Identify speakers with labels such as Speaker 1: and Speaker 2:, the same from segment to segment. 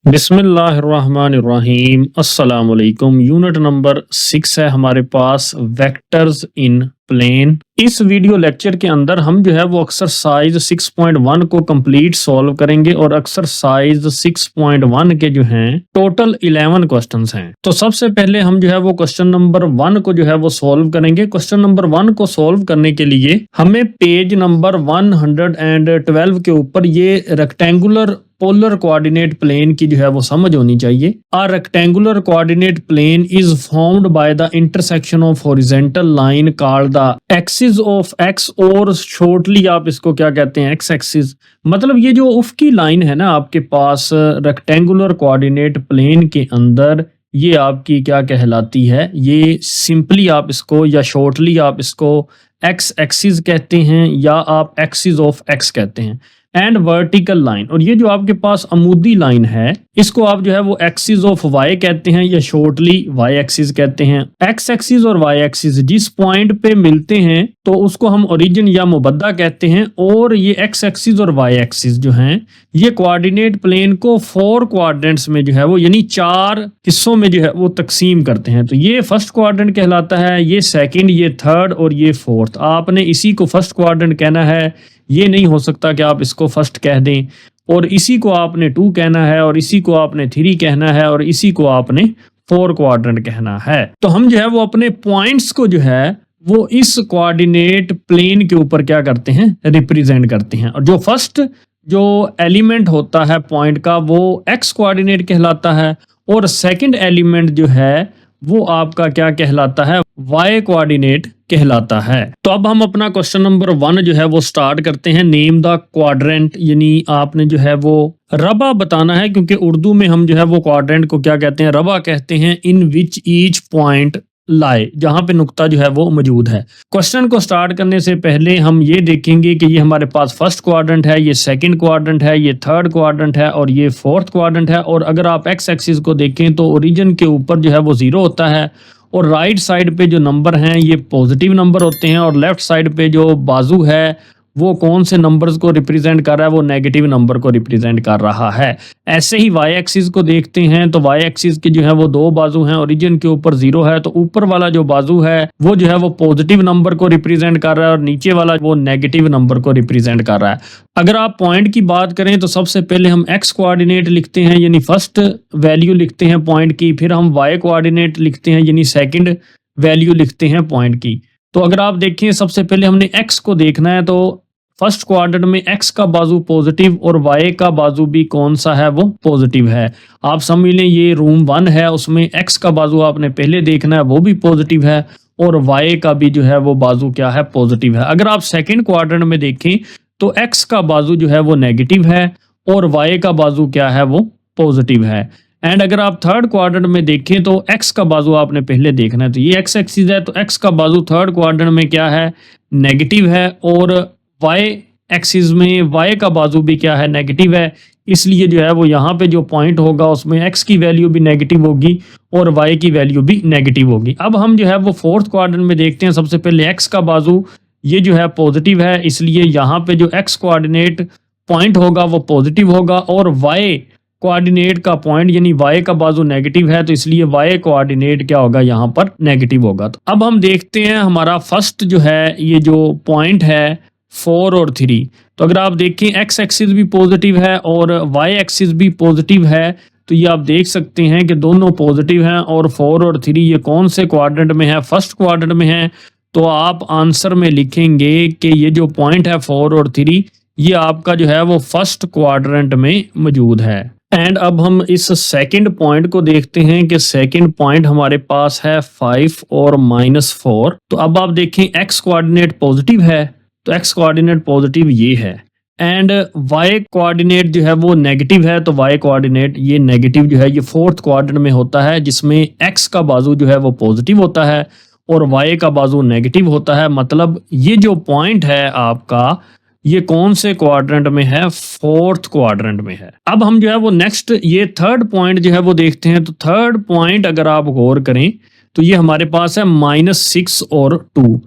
Speaker 1: बिस्मिल्लाहिर्रहमानिर्रहीम अस्सलाम वालेकुम। यूनिट नंबर 6 है हमारे पास वेक्टर्स इन प्लेन। इस वीडियो लेक्चर के अंदर हम जो है वो एक्सरसाइज 6.1 को कंप्लीट सॉल्व करेंगे और एक्सरसाइज 6.1 के जो हैं टोटल 11 क्वेश्चंस हैं। तो सबसे पहले हम जो है वो क्वेश्चन नंबर 1 को जो है वो सॉल्व करेंगे। क्वेश्चन नंबर 1 को सॉल्व करने के लिए हमें पेज नंबर 112 के ऊपर ये रेक्टेंगुलर पोलर कोऑर्डिनेट प्लेन की जो है वो समझ होनी चाहिए। A rectangular coordinate plane is formed by the intersection of horizontal line called the axis of x, और शॉर्टली आप इसको क्या कहते हैं, एक्स एक्सिस। मतलब ये जो उफकी लाइन है ना आपके पास रेक्टेंगुलर कोऑर्डिनेट प्लेन के अंदर, ये आपकी क्या कहलाती है, ये सिंपली आप इसको या शॉर्टली आप इसको एक्स एक्सिस कहते हैं या आप एक्सिस ऑफ एक्स कहते हैं। एंड वर्टिकल लाइन, और ये जो आपके पास अमूदी लाइन है इसको आप जो है वो एक्सिस ऑफ वाई कहते हैं या शॉर्टली वाई एक्सिस कहते हैं। एक्स एक्सिस और वाई एक्सिस जिस पॉइंट पे मिलते हैं तो उसको हम ओरिजिन या मुबद्दा कहते हैं। और ये एक्स एक्सिस और वाई एक्सिस जो हैं ये कोऑर्डिनेट प्लेन को 4 क्वाड्रेंट्स में जो है वो यानी 4 हिस्सों में जो है वो तकसीम करते हैं। तो ये फर्स्ट क्वाड्रेंट कहलाता है, ये सेकंड, ये थर्ड और ये फोर्थ। आपने इसी को फर्स्ट क्वाड्रेंट कहना है, ये नहीं हो सकता कि आप इसको फर्स्ट कह दें। और इसी को आपने 2 कहना है और इसी को आपने 3 कहना है और इसी को आपने 4 क्वाड्रेंट कहना है। तो हम जो है वो अपने पॉइंट्स को जो है वो इस कोऑर्डिनेट प्लेन के ऊपर क्या करते हैं, रिप्रेजेंट करते हैं। और जो फर्स्ट जो एलिमेंट होता है पॉइंट का वो एक्स कोऑर्डिनेट कहलाता है और सेकंड एलिमेंट जो है वो आपका क्या कहलाता है, वाई कोऑर्डिनेट कहलाता है। तो अब हम अपना क्वेश्चन नंबर 1 जो है वो स्टार्ट करते हैं। नेम द क्वाड्रेंट, यानी आपने जो है वो रबा बताना है, क्योंकि उर्दू में हम जो है वो क्वाड्रेंट को क्या कहते हैं, रबा कहते हैं। इन विच ईच पॉइंट लाए, जहां पे नुक्ता जो है वो मौजूद है। क्वेश्चन को स्टार्ट करने से पहले हम ये देखेंगे कि ये हमारे पास फर्स्ट क्वाड्रेंट है, ये सेकंड क्वाड्रेंट है, ये थर्ड क्वाड्रेंट है और ये फोर्थ क्वाड्रेंट है। और अगर आप एक्स एक्सिस को देखें तो ओरिजिन के ऊपर जो है वो 0 होता है और राइट साइड पे जो नंबर हैं ये पॉजिटिव नंबर होते हैं और लेफ्ट साइड पे जो बाजू है वो कौन से नंबर्स को रिप्रेजेंट कर रहा है, वो नेगेटिव नंबर को रिप्रेजेंट कर रहा है। ऐसे ही वाई एक्सिस को देखते हैं तो वाई एक्सिस के जो है वो 2 बाजू हैं, ओरिजिन के ऊपर 0 है तो ऊपर वाला जो बाजू है वो जो है वो पॉजिटिव नंबर को रिप्रेजेंट कर रहा है और नीचे वाला वो नेगेटिव नंबर को रिप्रेजेंट कर रहा है। अगर आप पॉइंट की बात करें तो सबसे पहले हम एक्स कोऑर्डिनेट लिखते हैं यानी फर्स्ट वैल्यू लिखते हैं पॉइंट की, फिर हम वाई कोऑर्डिनेट लिखते हैं यानी सेकंड वैल्यू लिखते हैं पॉइंट की। तो अगर आप देखें सबसे पहले हमने एक्स को देखना है तो फर्स्ट क्वाड्रेंट में एक्स का बाजू पॉजिटिव और वाई का बाजू भी कौन सा है, वो पॉजिटिव है। आप समझ लें ये रूम 1 है, उसमें एक्स का बाजू आपने पहले देखना है वो भी पॉजिटिव है और वाई का भी जो है वो बाजू क्या है, पॉजिटिव है। अगर आप सेकंड क्वाड्रेंट में देखें तो एक्स का बाजू जो है वो नेगेटिव है और वाई का बाजू क्या है, वो पॉजिटिव है। एंड अगर आप थर्ड क्वाड्रेंट में देखें तो एक्स का बाजू आपने पहले देखना है, तो ये एक्स एक्सिस है तो एक्स का बाजू थर्ड क्वाड्रेंट में क्या है, नेगेटिव है और वाई एक्सिस में वाई का बाजू भी क्या है, नेगेटिव है। इसलिए जो है वो यहाँ पे जो पॉइंट होगा उसमें एक्स की वैल्यू भी नेगेटिव होगी और वाई की वैल्यू भी नेगेटिव होगी। अब हम जो है वो फोर्थ क्वाड्रेंट में देखते हैं। सबसे पहले एक्स का बाजू ये जो है पॉजिटिव है, इसलिए यहाँ पे जो एक्स कोऑर्डिनेट पॉइंट होगा वो पॉजिटिव होगा और वाई कोऑर्डिनेट का पॉइंट यानी वाई का बाजू नेगेटिव है तो इसलिए वाई कोऑर्डिनेट क्या होगा, यहाँ पर नेगेटिव होगा। तो अब हम देखते हैं हमारा फर्स्ट जो है ये जो पॉइंट है 4 और 3। तो अगर आप देखें एक्स एक्सिस भी पॉजिटिव है और वाई एक्सिस भी पॉजिटिव है तो ये आप देख सकते हैं कि दोनों पॉजिटिव हैं और 4 और 3 ये कौन से क्वाड्रेंट में है, फर्स्ट क्वाड्रेंट में है। तो आप आंसर में लिखेंगे कि ये जो पॉइंट है 4 और 3 ये आपका जो है वो फर्स्ट क्वाड्रेंट में मौजूद है। एंड अब हम इस सेकंड पॉइंट को देखते हैं कि सेकंड पॉइंट हमारे पास है 5 और -4। तो अब आप देखें एक्स कोऑर्डिनेट पॉजिटिव है तो एक्स कोऑर्डिनेट पॉजिटिव ये है एंड वाई कोऑर्डिनेट जो है वो नेगेटिव है तो वाई कोऑर्डिनेट ये नेगेटिव जो है ये फोर्थ क्वाड्रेंट में होता है जिसमें एक्स का बाजू जो है वो पॉजिटिव होता है और वाई का बाजू नेगेटिव होता है। मतलब ये जो पॉइंट है आपका ये कौन से क्वाड्रेंट में है, फोर्थ क्वाड्रेंट में है। अब हम जो है वो नेक्स्ट ये थर्ड पॉइंट जो है वो देखते हैं। तो थर्ड पॉइंट अगर आप गौर करें तो ये हमारे पास है -6 और 2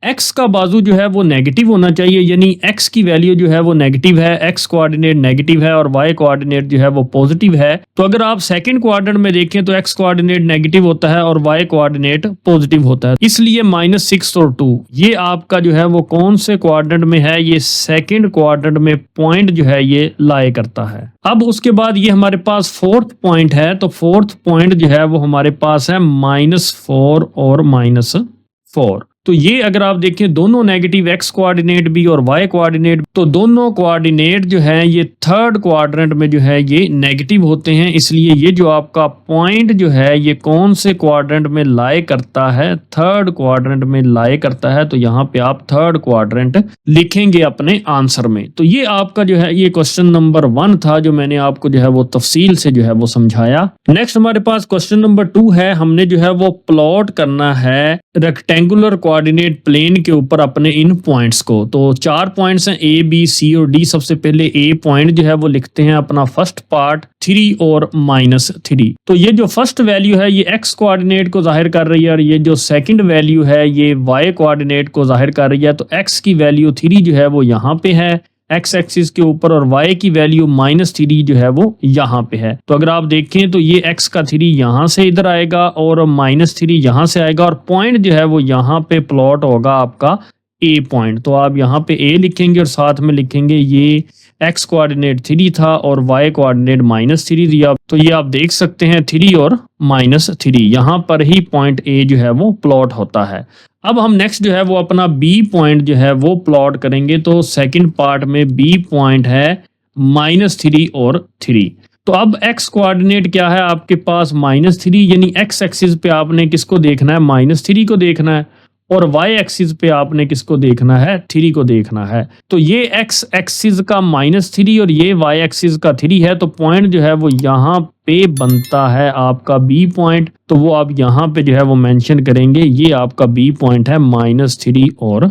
Speaker 1: x का बाजू जो है वो नेगेटिव होना चाहिए, यानी x की वैल्यू जो है वो नेगेटिव है, x कोऑर्डिनेट नेगेटिव है और y कोऑर्डिनेट जो है वो पॉजिटिव है। तो अगर आप सेकंड क्वाड्रेंट में देखें तो x कोऑर्डिनेट नेगेटिव होता है और y कोऑर्डिनेट पॉजिटिव होता है, इसलिए -6 और 2 ये आपका जो है वो कौन से क्वाड्रेंट में है, ये सेकंड क्वाड्रेंट में पॉइंट जो है ये लाई करता है। अब उसके बाद ये हमारे पास फोर्थ पॉइंट है, तो फोर्थ पॉइंट जो है वो हमारे पास है -4 और -4। तो ये अगर आप देखें दोनों नेगेटिव x कोऑर्डिनेट भी और y कोऑर्डिनेट, तो दोनों कोऑर्डिनेट जो है ये थर्ड क्वाड्रेंट में जो है ये नेगेटिव होते हैं, इसलिए ये जो आपका पॉइंट जो है ये कौन से क्वाड्रेंट में लाई करता है, थर्ड क्वाड्रेंट में लाई करता है। तो यहाँ पे आप थर्ड क्वाड्रेंट लिखेंगे अपने आंसर में। तो ये आपका जो है ये क्वेश्चन नंबर 1 था, जो मैंने आपको जो है वो तफसील से जो है वो समझाया। नेक्स्ट हमारे पास क्वेश्चन नंबर 2 है, हमने जो है वो प्लॉट करना है रेक्टेंगुलर कोऑर्डिनेट प्लेन के ऊपर अपने इन पॉइंट्स को। तो 4 पॉइंट्स हैं A, B, C और D। सबसे पहले A पॉइंट जो है वो लिखते हैं अपना फर्स्ट पार्ट 3 और -3। तो ये जो फर्स्ट वैल्यू है ये x कोऑर्डिनेट को जाहिर कर रही है और ये जो सेकंड वैल्यू है ये y कोऑर्डिनेट को जाहिर कर रही है। तो x की वैल्यू 3 जो है वो यहाँ पे है x एक्सिस के ऊपर और y की वैल्यू -3 जो है वो यहाँ पे है। तो अगर आप देखें तो ये x का 3 यहाँ से इधर आएगा और -3 यहाँ से आएगा और पॉइंट जो है वो यहाँ पे प्लॉट होगा आपका A पॉइंट। तो आप यहाँ पे A लिखेंगे और साथ में लिखेंगे ये x कोऑर्डिनेट 3 था और y कोऑर्डिनेट -3 दिया। तो ये आप देख सकते हैं 3 और -3 यहाँ पर ही पॉइंट A जो है वो प्लॉट होता है। अब हम नेक्स्ट जो है वो अपना B पॉइंट जो है वो प्लॉट करेंगे। तो सेकंड पार्ट में B पॉइंट है -3 और 3। तो अब x कोऑर्डिनेट क्या है आपके पास -3, यानी x एक्सिस पे आपने किसको देखना है, -3 को देखना है और y एक्सिस पे आपने किसको देखना है, 3 को देखना है। तो ये x एक्सिस का -3 और ये y एक्सिस का 3 है। तो पॉइंट जो है वो यहाँ पे बनता है आपका B पॉइंट। तो वो आप यहाँ पे जो है वो मेंशन करेंगे, ये आपका B पॉइंट है -3 और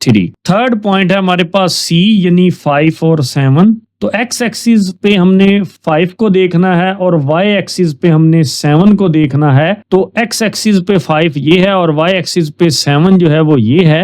Speaker 1: 3। थर्ड पॉइंट है हमारे पास C, यानी 5 और 7। तो x एक्सिस पे हमने 5 को देखना है और y एक्सिस पे हमने 7 को देखना है। तो x एक्सिस पे 5 ये है और y एक्सिस पे 7 जो है वो ये है।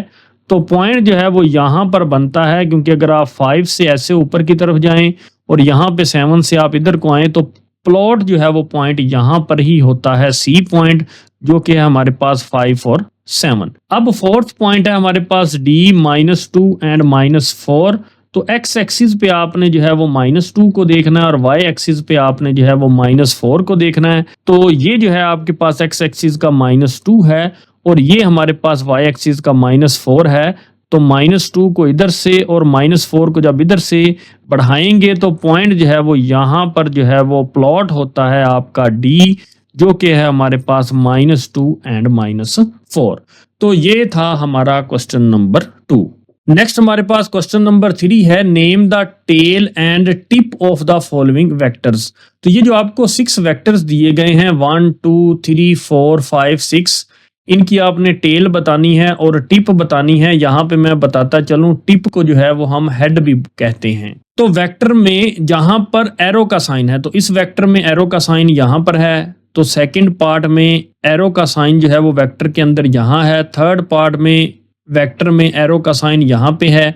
Speaker 1: तो पॉइंट जो है वो यहाँ पर बनता है, क्योंकि अगर आप 5 से ऐसे ऊपर की तरफ जाएं और यहाँ पे 7 से आप इधर को आए तो प्लॉट जो है वो पॉइंट यहाँ पर ही होता है C पॉइंट, जो कि है हमारे पास 5 और 7। अब फोर्थ पॉइंट है हमारे पास D, -2 एंड -4। तो x एक्सिस पे आपने जो है वो -2 को देखना है और y एक्सिस पे आपने जो है वो -4 को देखना है। तो ये जो है आपके पास x एक्सिस का -2 है और ये हमारे पास y एक्सिस का -4 है। तो -2 को इधर से और -4 को जब इधर से बढ़ाएंगे तो पॉइंट जो है वो यहाँ पर जो है वो प्लॉट होता है आपका D, जो कि है हमारे पास -2 एंड -4। तो ये था हमारा क्वेश्चन नंबर 2। नेक्स्ट हमारे पास क्वेश्चन नंबर 3 है, name the tail and tip of the following vectors. तो ये जो आपको 6 वेक्टर्स दिए गए हैं 1 2 3 4 5 6, इनकी आपने टेल बतानी है और टिप बतानी है। यहाँ पे मैं बताता चलूं, टिप को जो है वो हम हेड भी कहते हैं। तो वेक्टर में जहां पर एरो का साइन है, तो इस वेक्टर में एरो का साइन यहाँ पर है। तो सेकंड पार्ट में एरो का साइन जो है वो वेक्टर के अंदर यहाँ है। थर्ड पार्ट में वेक्टर में एरो का साइन यहाँ पे है।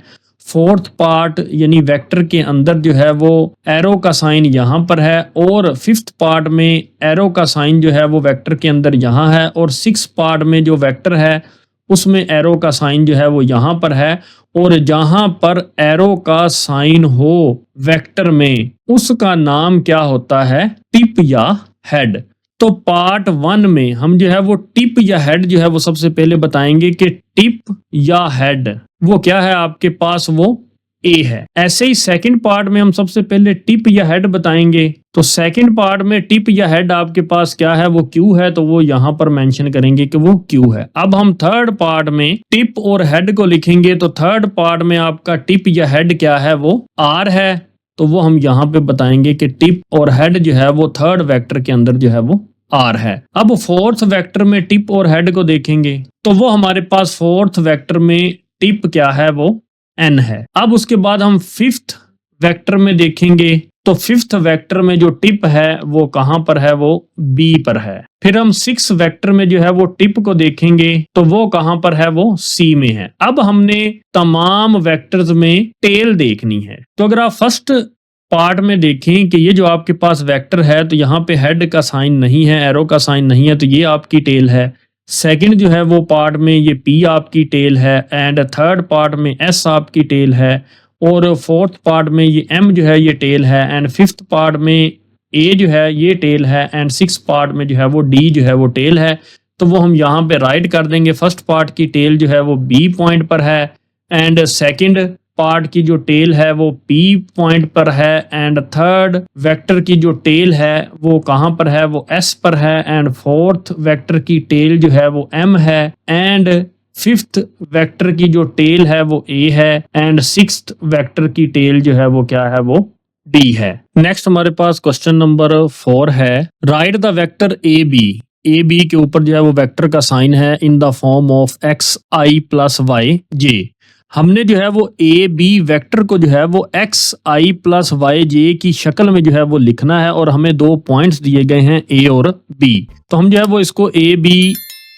Speaker 1: फोर्थ पार्ट यानी वेक्टर के अंदर जो है वो एरो का साइन यहाँ पर है और फिफ्थ पार्ट में एरो का साइन जो है वो वेक्टर के अंदर यहाँ है और सिक्स पार्ट में जो वेक्टर है उसमें एरो का साइन जो है वो यहाँ पर है। और जहां पर एरो का साइन हो वेक्टर में उसका नाम क्या होता है, टिप या हेड। तो पार्ट 1 में हम जो है वो टिप या हेड जो है वो सबसे पहले बताएंगे कि टिप या हेड वो क्या है आपके पास, वो ए है। ऐसे ही सेकंड पार्ट में हम सबसे पहले टिप या हेड बताएंगे। तो सेकंड पार्ट में टिप या हेड आपके पास क्या है, वो क्यू है। तो वो यहां पर मेंशन करेंगे कि वो क्यू है। अब हम थर्ड पार्ट में टिप और हेड को लिखेंगे। तो थर्ड पार्ट में आपका टिप या हेड क्या है, वो आर है। तो वो हम यहाँ पे बताएंगे कि टिप और हेड जो है वो थर्ड वेक्टर के अंदर जो है वो आर है। अब फोर्थ वेक्टर में टिप और हेड को देखेंगे तो वो हमारे पास फोर्थ वेक्टर में टिप क्या है, वो एन है। अब उसके बाद हम फिफ्थ वेक्टर में देखेंगे तो फिफ्थ वेक्टर में जो टिप है वो कहां पर है, वो बी पर है। फिर हम सिक्स वेक्टर में जो है वो टिप को देखेंगे तो वो कहां पर है, वो सी में है। अब हमने तमाम वेक्टर्स में टेल देखनी है। तो अगर आप फर्स्ट पार्ट में देखें कि ये जो आपके पास वेक्टर है तो यहाँ पे हेड का साइन नहीं है, एरो का साइन नहीं है, तो ये आपकी टेल है। सेकंड जो है वो पार्ट में ये पी आपकी टेल है, एंड थर्ड पार्ट में एस आपकी टेल है, और फोर्थ पार्ट में ये एम जो है ये टेल है, एंड फिफ्थ पार्ट में ए जो है ये टेल है, एंड सिक्स पार्ट में जो है वो डी जो है वो टेल है। तो वो हम यहाँ पे राइट कर देंगे। फर्स्ट पार्ट की टेल जो है वो बी पॉइंट पर है, एंड सेकंड पार्ट की जो टेल है वो पी पॉइंट पर है, एंड थर्ड वेक्टर की जो टेल है वो कहां पर है, वो एस पर है, एंड फोर्थ वेक्टर की टेल जो है वो एम है, एंड फिफ्थ वेक्टर की जो टेल है वो ए है, एंड सिक्स्थ वेक्टर की टेल जो है वो क्या है, वो डी है। नेक्स्ट हमारे पास क्वेश्चन नंबर 4 है, right the vector a b के ऊपर जो है वो वेक्टर का साइन है in the form of x i plus y j. हमने जो है वो ए बी वेक्टर को जो है वो एक्स आई प्लस वाई जे की शक्ल में जो है वो लिखना है, और हमें 2 पॉइंट्स दिए गए हैं ए और बी। तो हम जो है वो इसको ए बी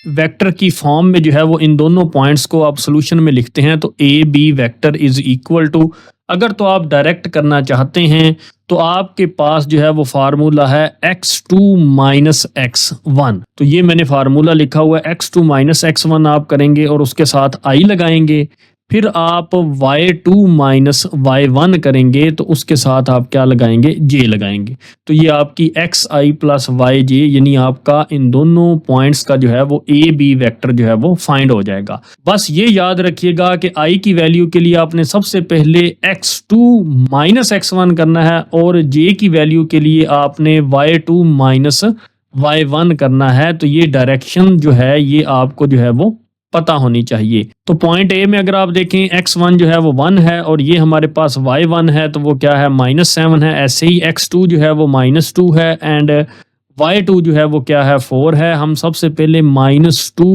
Speaker 1: वेक्टर की फॉर्म में जो है वो इन दोनों पॉइंट्स को आप सॉल्यूशन में लिखते हैं। तो A B vector is equal to, अगर तो आप डायरेक्ट करना चाहते हैं तो आपके पास जो है वो फार्मूला है x2 माइनस x1। तो ये मैंने फार्मूला लिखा हुआ है, x2 माइनस x1 आप करेंगे और उसके साथ i लगाएंगे, फिर आप y2 माइनस y1 करेंगे तो उसके साथ आप क्या लगाएंगे, j लगाएंगे। तो ये आपकी xi प्लस yj यानी आपका इन दोनों पॉइंट्स का जो है वो ए बी वेक्टर जो है वो फाइंड हो जाएगा। बस ये याद रखिएगा कि i की वैल्यू के लिए आपने सबसे पहले x2 माइनस x1 करना है, और j की वैल्यू के लिए आपने y2 माइनस y1 करना है। तो ये डायरेक्शन जो है ये आपको जो है वो पता होनी चाहिए। तो पॉइंट ए में अगर आप देखें x1 जो है वो 1 है, और ये हमारे पास y1 है तो वो क्या है, -7 है। ऐसे ही x2 जो है वो -2 है, एंड y2 जो है वो क्या है, 4 है। हम सबसे पहले -2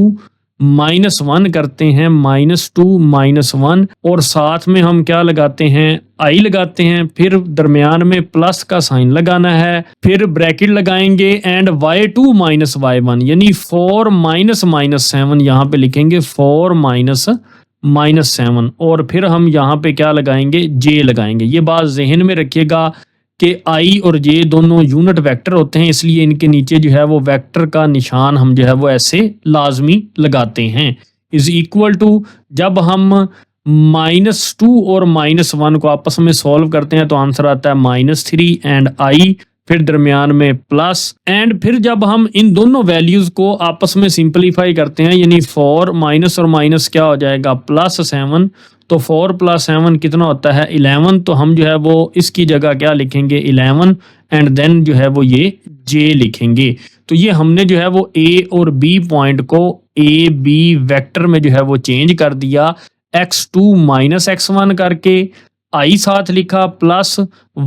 Speaker 1: -1 करते हैं, -2 -1, और साथ में हम क्या लगाते हैं, i लगाते हैं, फिर दरमियान में प्लस का साइन लगाना है, फिर ब्रैकेट लगाएंगे, एंड y2 माइनस y1 यानी 4 -7 यहाँ पे लिखेंगे, 4 -7, और फिर हम यहाँ पे क्या लगाएंगे, j लगाएंगे। ये बात जहन में रखिएगा कि i और j दोनों यूनिट वेक्टर होते हैं, इसलिए इनके नीचे जो है वो वेक्टर का निशान हम जो है वो ऐसे लाजमी लगाते हैं। इज इक्वल टू, जब हम -2 और -1 को आपस में सॉल्व करते हैं तो आंसर आता है -3 एंड i, फिर दरमियान में प्लस, एंड फिर जब हम इन दोनों वैल्यूज को आपस में सिंपलीफाई करते हैं यानी 4 माइनस और माइनस क्या हो जाएगा, +7। तो 4 + 7 कितना होता है, 11। तो हम जो है वो इसकी जगह क्या लिखेंगे, 11, एंड देन जो है वो ये j लिखेंगे। तो ये हमने जो है वो a और b पॉइंट को a b वेक्टर में जो है वो चेंज कर दिया, x2 माइनस x1 करके, i साथ लिखा, प्लस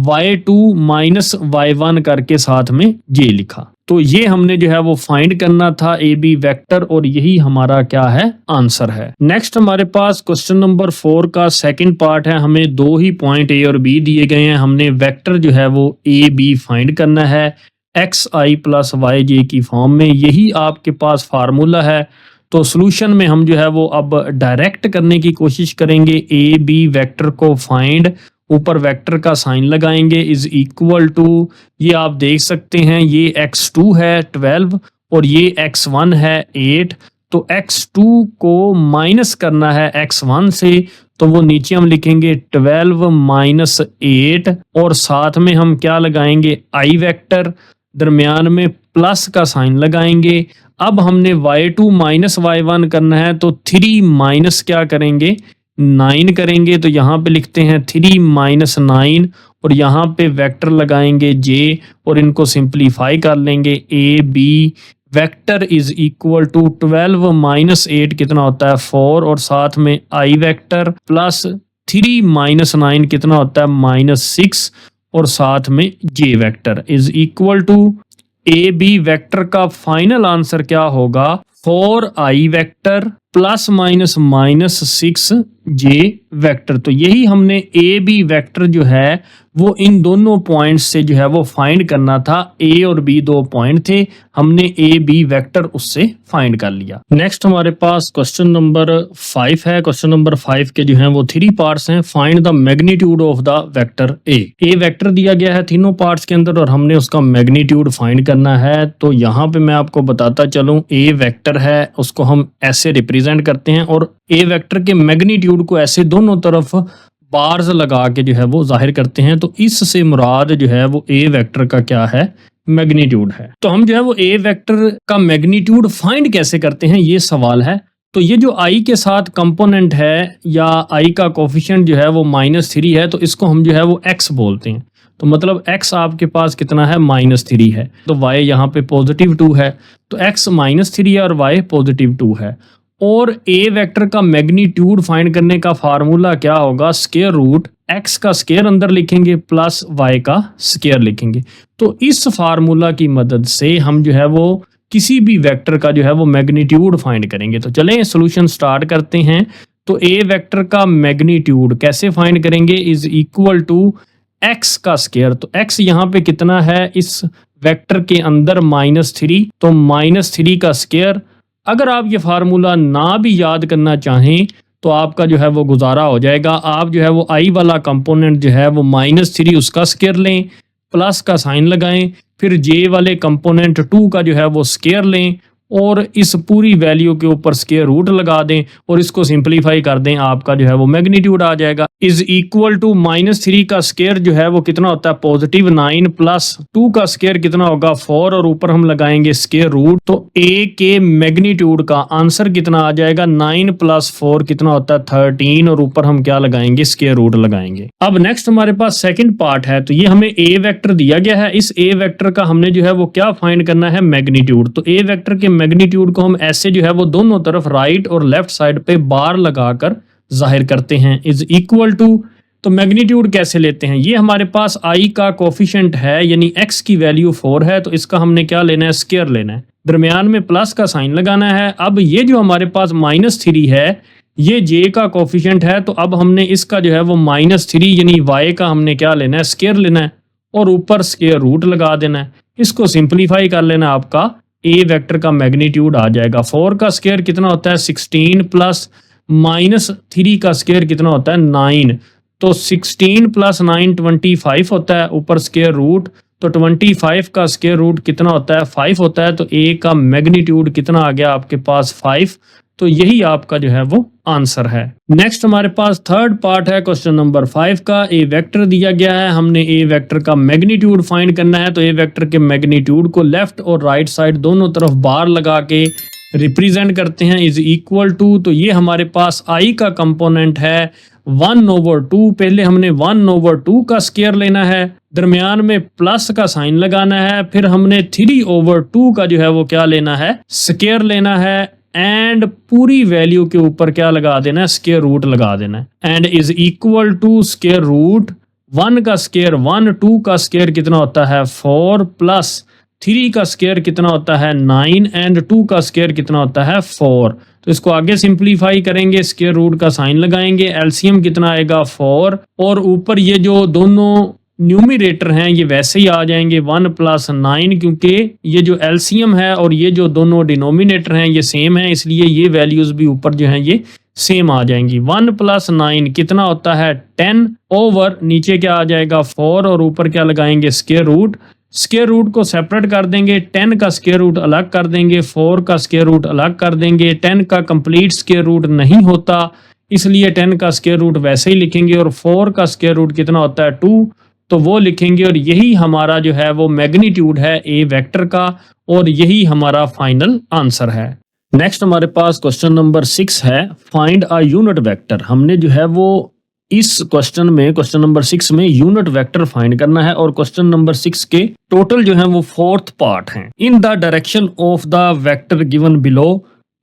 Speaker 1: y2 माइनस y1 करके साथ में j लिखा। तो ये हमने जो है वो फाइंड करना था ए बी वेक्टर, और यही हमारा क्या है, आंसर है। नेक्स्ट हमारे पास क्वेश्चन नंबर 4 का सेकंड पार्ट है। हमें 2 ही पॉइंट ए और बी दिए गए हैं, हमने वेक्टर जो है वो ए बी फाइंड करना है एक्स आई प्लस वाई जे की फॉर्म में। यही आपके पास फार्मूला है। तो सॉल्यूशन में हम जो है वो अब डायरेक्ट करने की कोशिश करेंगे। ए बी वेक्टर को फाइंड, ऊपर वेक्टर का साइन लगाएंगे, इज इक्वल टू, ये आप देख सकते हैं ये x2 है 12 और ये x1 है 8। तो x2 को माइनस करना है x1 से, तो वो नीचे हम लिखेंगे 12 माइनस 8, और साथ में हम क्या लगाएंगे, i वेक्टर, दरमियान में प्लस का साइन लगाएंगे। अब हमने y2 माइनस y1 करना है, तो 3 माइनस क्या करेंगे, 9 करेंगे। तो यहाँ पे लिखते हैं 3 माइनस 9, और यहाँ पे वेक्टर लगाएंगे j, और इनको सिंप्लीफाई कर लेंगे। A B vector is equal to 12 minus 8 कितना होता है 4, और साथ में i वेक्टर प्लस 3 माइनस 9 कितना होता है -6, और साथ में j vector is equal to, A B vector का फाइनल आंसर क्या होगा, 4i vector plus minus minus 6j vector. तो यही हमने ए बी वेक्टर जो है वो इन दोनों पॉइंट्स से जो है वो फाइंड करना था। ए और बी दो पॉइंट थे, हमने ए बी वेक्टर उससे फाइंड कर लिया। नेक्स्ट हमारे पास क्वेश्चन नंबर 5 है। क्वेश्चन नंबर 5 के जो हैं वो 3 पार्ट्स हैं। Find the magnitude of the vector A. A vector दिया गया है तीनों पार्ट्स के अंदर और हमने उसका मैग्नीट्यूड फाइंड करना है। तो यहाँ पे मैं आपको बताता चलूँ, ए वेक्टर है उसको हम ऐसे रिप्रेजेंट करते हैं और ए वेक्टर के मैग्नीट्यूड को ऐसे दोनों तरफ बार्स लगा के जो है वो जाहिर करते हैं। तो इससे मुराद जो है वो ए वेक्टर का क्या है, मैग्नीट्यूड है। तो हम जो है वो ए वेक्टर का मैग्नीट्यूड फाइंड कैसे करते हैं, ये सवाल है। तो ये जो आई के साथ कंपोनेंट है या आई का कोफिशिएंट जो है वो -3 है, तो इसको हम जो है वो एक्स बोलते हैं। तो मतलब x आपके पास कितना है, -3 है। तो y यहाँ पे +2 है, तो x -3 है और y +2 है। और a वेक्टर का मैग्नीट्यूड फाइंड करने का फार्मूला क्या होगा, स्क्वायर रूट x का स्क्वायर अंदर लिखेंगे प्लस y का स्क्वायर लिखेंगे। तो इस फार्मूला की मदद से हम जो है वो किसी भी वेक्टर का जो है वो मैग्नीट्यूड फाइंड करेंगे। तो चलें सॉल्यूशन स्टार्ट करते हैं। तो a वेक्टर का मैग्नीट्यूड कैसे फाइंड करेंगे, इज इक्वल टू x का स्क्वायर। तो x यहाँ पे कितना है इस वेक्टर के अंदर, -3, तो -3 का स्क्वायर। अगर आप ये फार्मूला ना भी याद करना चाहें तो आपका जो है वो गुजारा हो जाएगा। आप जो है वो आई वाला कंपोनेंट जो है वो -3 उसका स्क्वायर लें, प्लस का साइन लगाएं, फिर जे वाले कंपोनेंट 2 का जो है वो स्क्वायर लें और इस पूरी वैल्यू के ऊपर स्क्वायर रूट लगा दें और इसको सिंपलीफाई कर दें, आपका जो है वो मैग्नीट्यूड आ जाएगा। इज इक्वल टू -3 का स्क्वायर जो है वो कितना होता है, +9 प्लस 2 का स्क्वायर कितना होगा 4 और ऊपर हम लगाएंगे स्क्वायर रूट। तो ए के मैग्नीट्यूड का आंसर कितना आ जाएगा, 9 + 4 कितना होता है 13 और ऊपर हम क्या लगाएंगे, स्क्वायर रूट लगाएंगे। अब नेक्स्ट हमारे पास सेकंड पार्ट है। तो ये हमें ए वेक्टर दिया गया है, इस ए वेक्टर का हमने जो है वो क्या फाइंड करना है, मैग्नीट्यूड। तो ए वेक्टर के मैग्नीट्यूड को हम ऐसे जो है वो दोनों तरफ राइट और लेफ्ट साइड पे बार लगाकर जाहिर करते हैं, इज इक्वल टू। तो मैग्नीट्यूड कैसे लेते हैं, ये हमारे पास आई का कोफिशिएंट है यानी x की वैल्यू 4 है, तो इसका हमने क्या लेना है, स्क्वायर लेना है, दरमियान में प्लस का साइन लगाना है। अब ये जो हमारे पास -3 है ये j का कोफिशिएंट है, तो अब हमने इसका जो है वो -3 यानी y का हमने क्या लेना है, स्क्वायर लेना है और ऊपर स्क्वायर रूट लगा देना है। इसको सिंपलीफाई कर लेना, आपका ए वेक्टर का मैग्नीट्यूड आ जाएगा। 4 का स्क्वायर कितना होता है 16 प्लस -3 का स्क्वायर कितना होता है 9। तो 16 + 9 25 होता है, ऊपर स्क्वायर रूट, तो 25 का स्क्वायर रूट कितना होता है 5 होता है। तो ए का मैग्नीट्यूड कितना आ गया आपके पास 5। तो यही आपका जो है वो आंसर है। नेक्स्ट हमारे पास थर्ड पार्ट है क्वेश्चन नंबर 5 का। ए वेक्टर दिया गया है, हमने ए वेक्टर का मैग्नीट्यूड फाइंड करना है। तो ए वेक्टर के मैग्नीट्यूड को लेफ्ट और राइट साइड दोनों तरफ बार लगा के रिप्रेजेंट करते हैं, इज इक्वल टू। तो ये हमारे पास आई का कंपोनेंट है 1/2। पहले हमने 1/2 का स्क्वायर लेना है, दरमियान में प्लस का साइन लगाना है, फिर हमने 3/2 का जो है वो क्या लेना है, स्क्वायर लेना है एंड पूरी वैल्यू के ऊपर क्या लगा देना है, स्क्वायर रूट लगा देना है। And is equal to square root 1 का स्क्वायर 1, 2 का स्क्वायर कितना होता है 4 प्लस 3 का स्क्वायर कितना होता है 9 एंड 2 का स्क्वायर कितना होता है 4। तो इसको आगे सिंपलीफाई करेंगे, स्क्वायर रूट का साइन लगाएंगे, एलसीएम कितना आएगा 4 और ऊपर ये जो दोनों न्यूमरेटर हैं ये वैसे ही आ जाएंगे 1 + 9, क्योंकि ये जो एलसीएम है और ये जो दोनों डिनोमिनेटर हैं ये सेम है, इसलिए ये वैल्यूज भी ऊपर जो हैं ये सेम आ जाएंगी। 1 + 9 कितना होता है 10 ओवर नीचे क्या आ जाएगा 4 और ऊपर क्या लगाएंगे स्क्वायर रूट। स्क्वायर रूट को सेपरेट कर देंगे, 10 का स्क्वायर रूट अलग कर देंगे, 4 का स्क्वायर रूट अलग कर देंगे। 10 का कंप्लीट स्क्वायर रूट नहीं होता इसलिए 10 का स्क्वायर रूट वैसे ही लिखेंगे और 4 का स्क्वायर रूट कितना होता है 2, तो वो लिखेंगे और यही हमारा जो है वो मैग्नीट्यूड है ए वेक्टर का और यही हमारा फाइनल आंसर है। नेक्स्ट हमारे पास क्वेश्चन नंबर 6 है, फाइंड अ यूनिट वेक्टर। हमने जो है वो इस क्वेश्चन में क्वेश्चन नंबर 6 में यूनिट वेक्टर फाइंड करना है और क्वेश्चन नंबर 6 के टोटल जो है वो 4th पार्ट हैं। In the direction of the vector given below.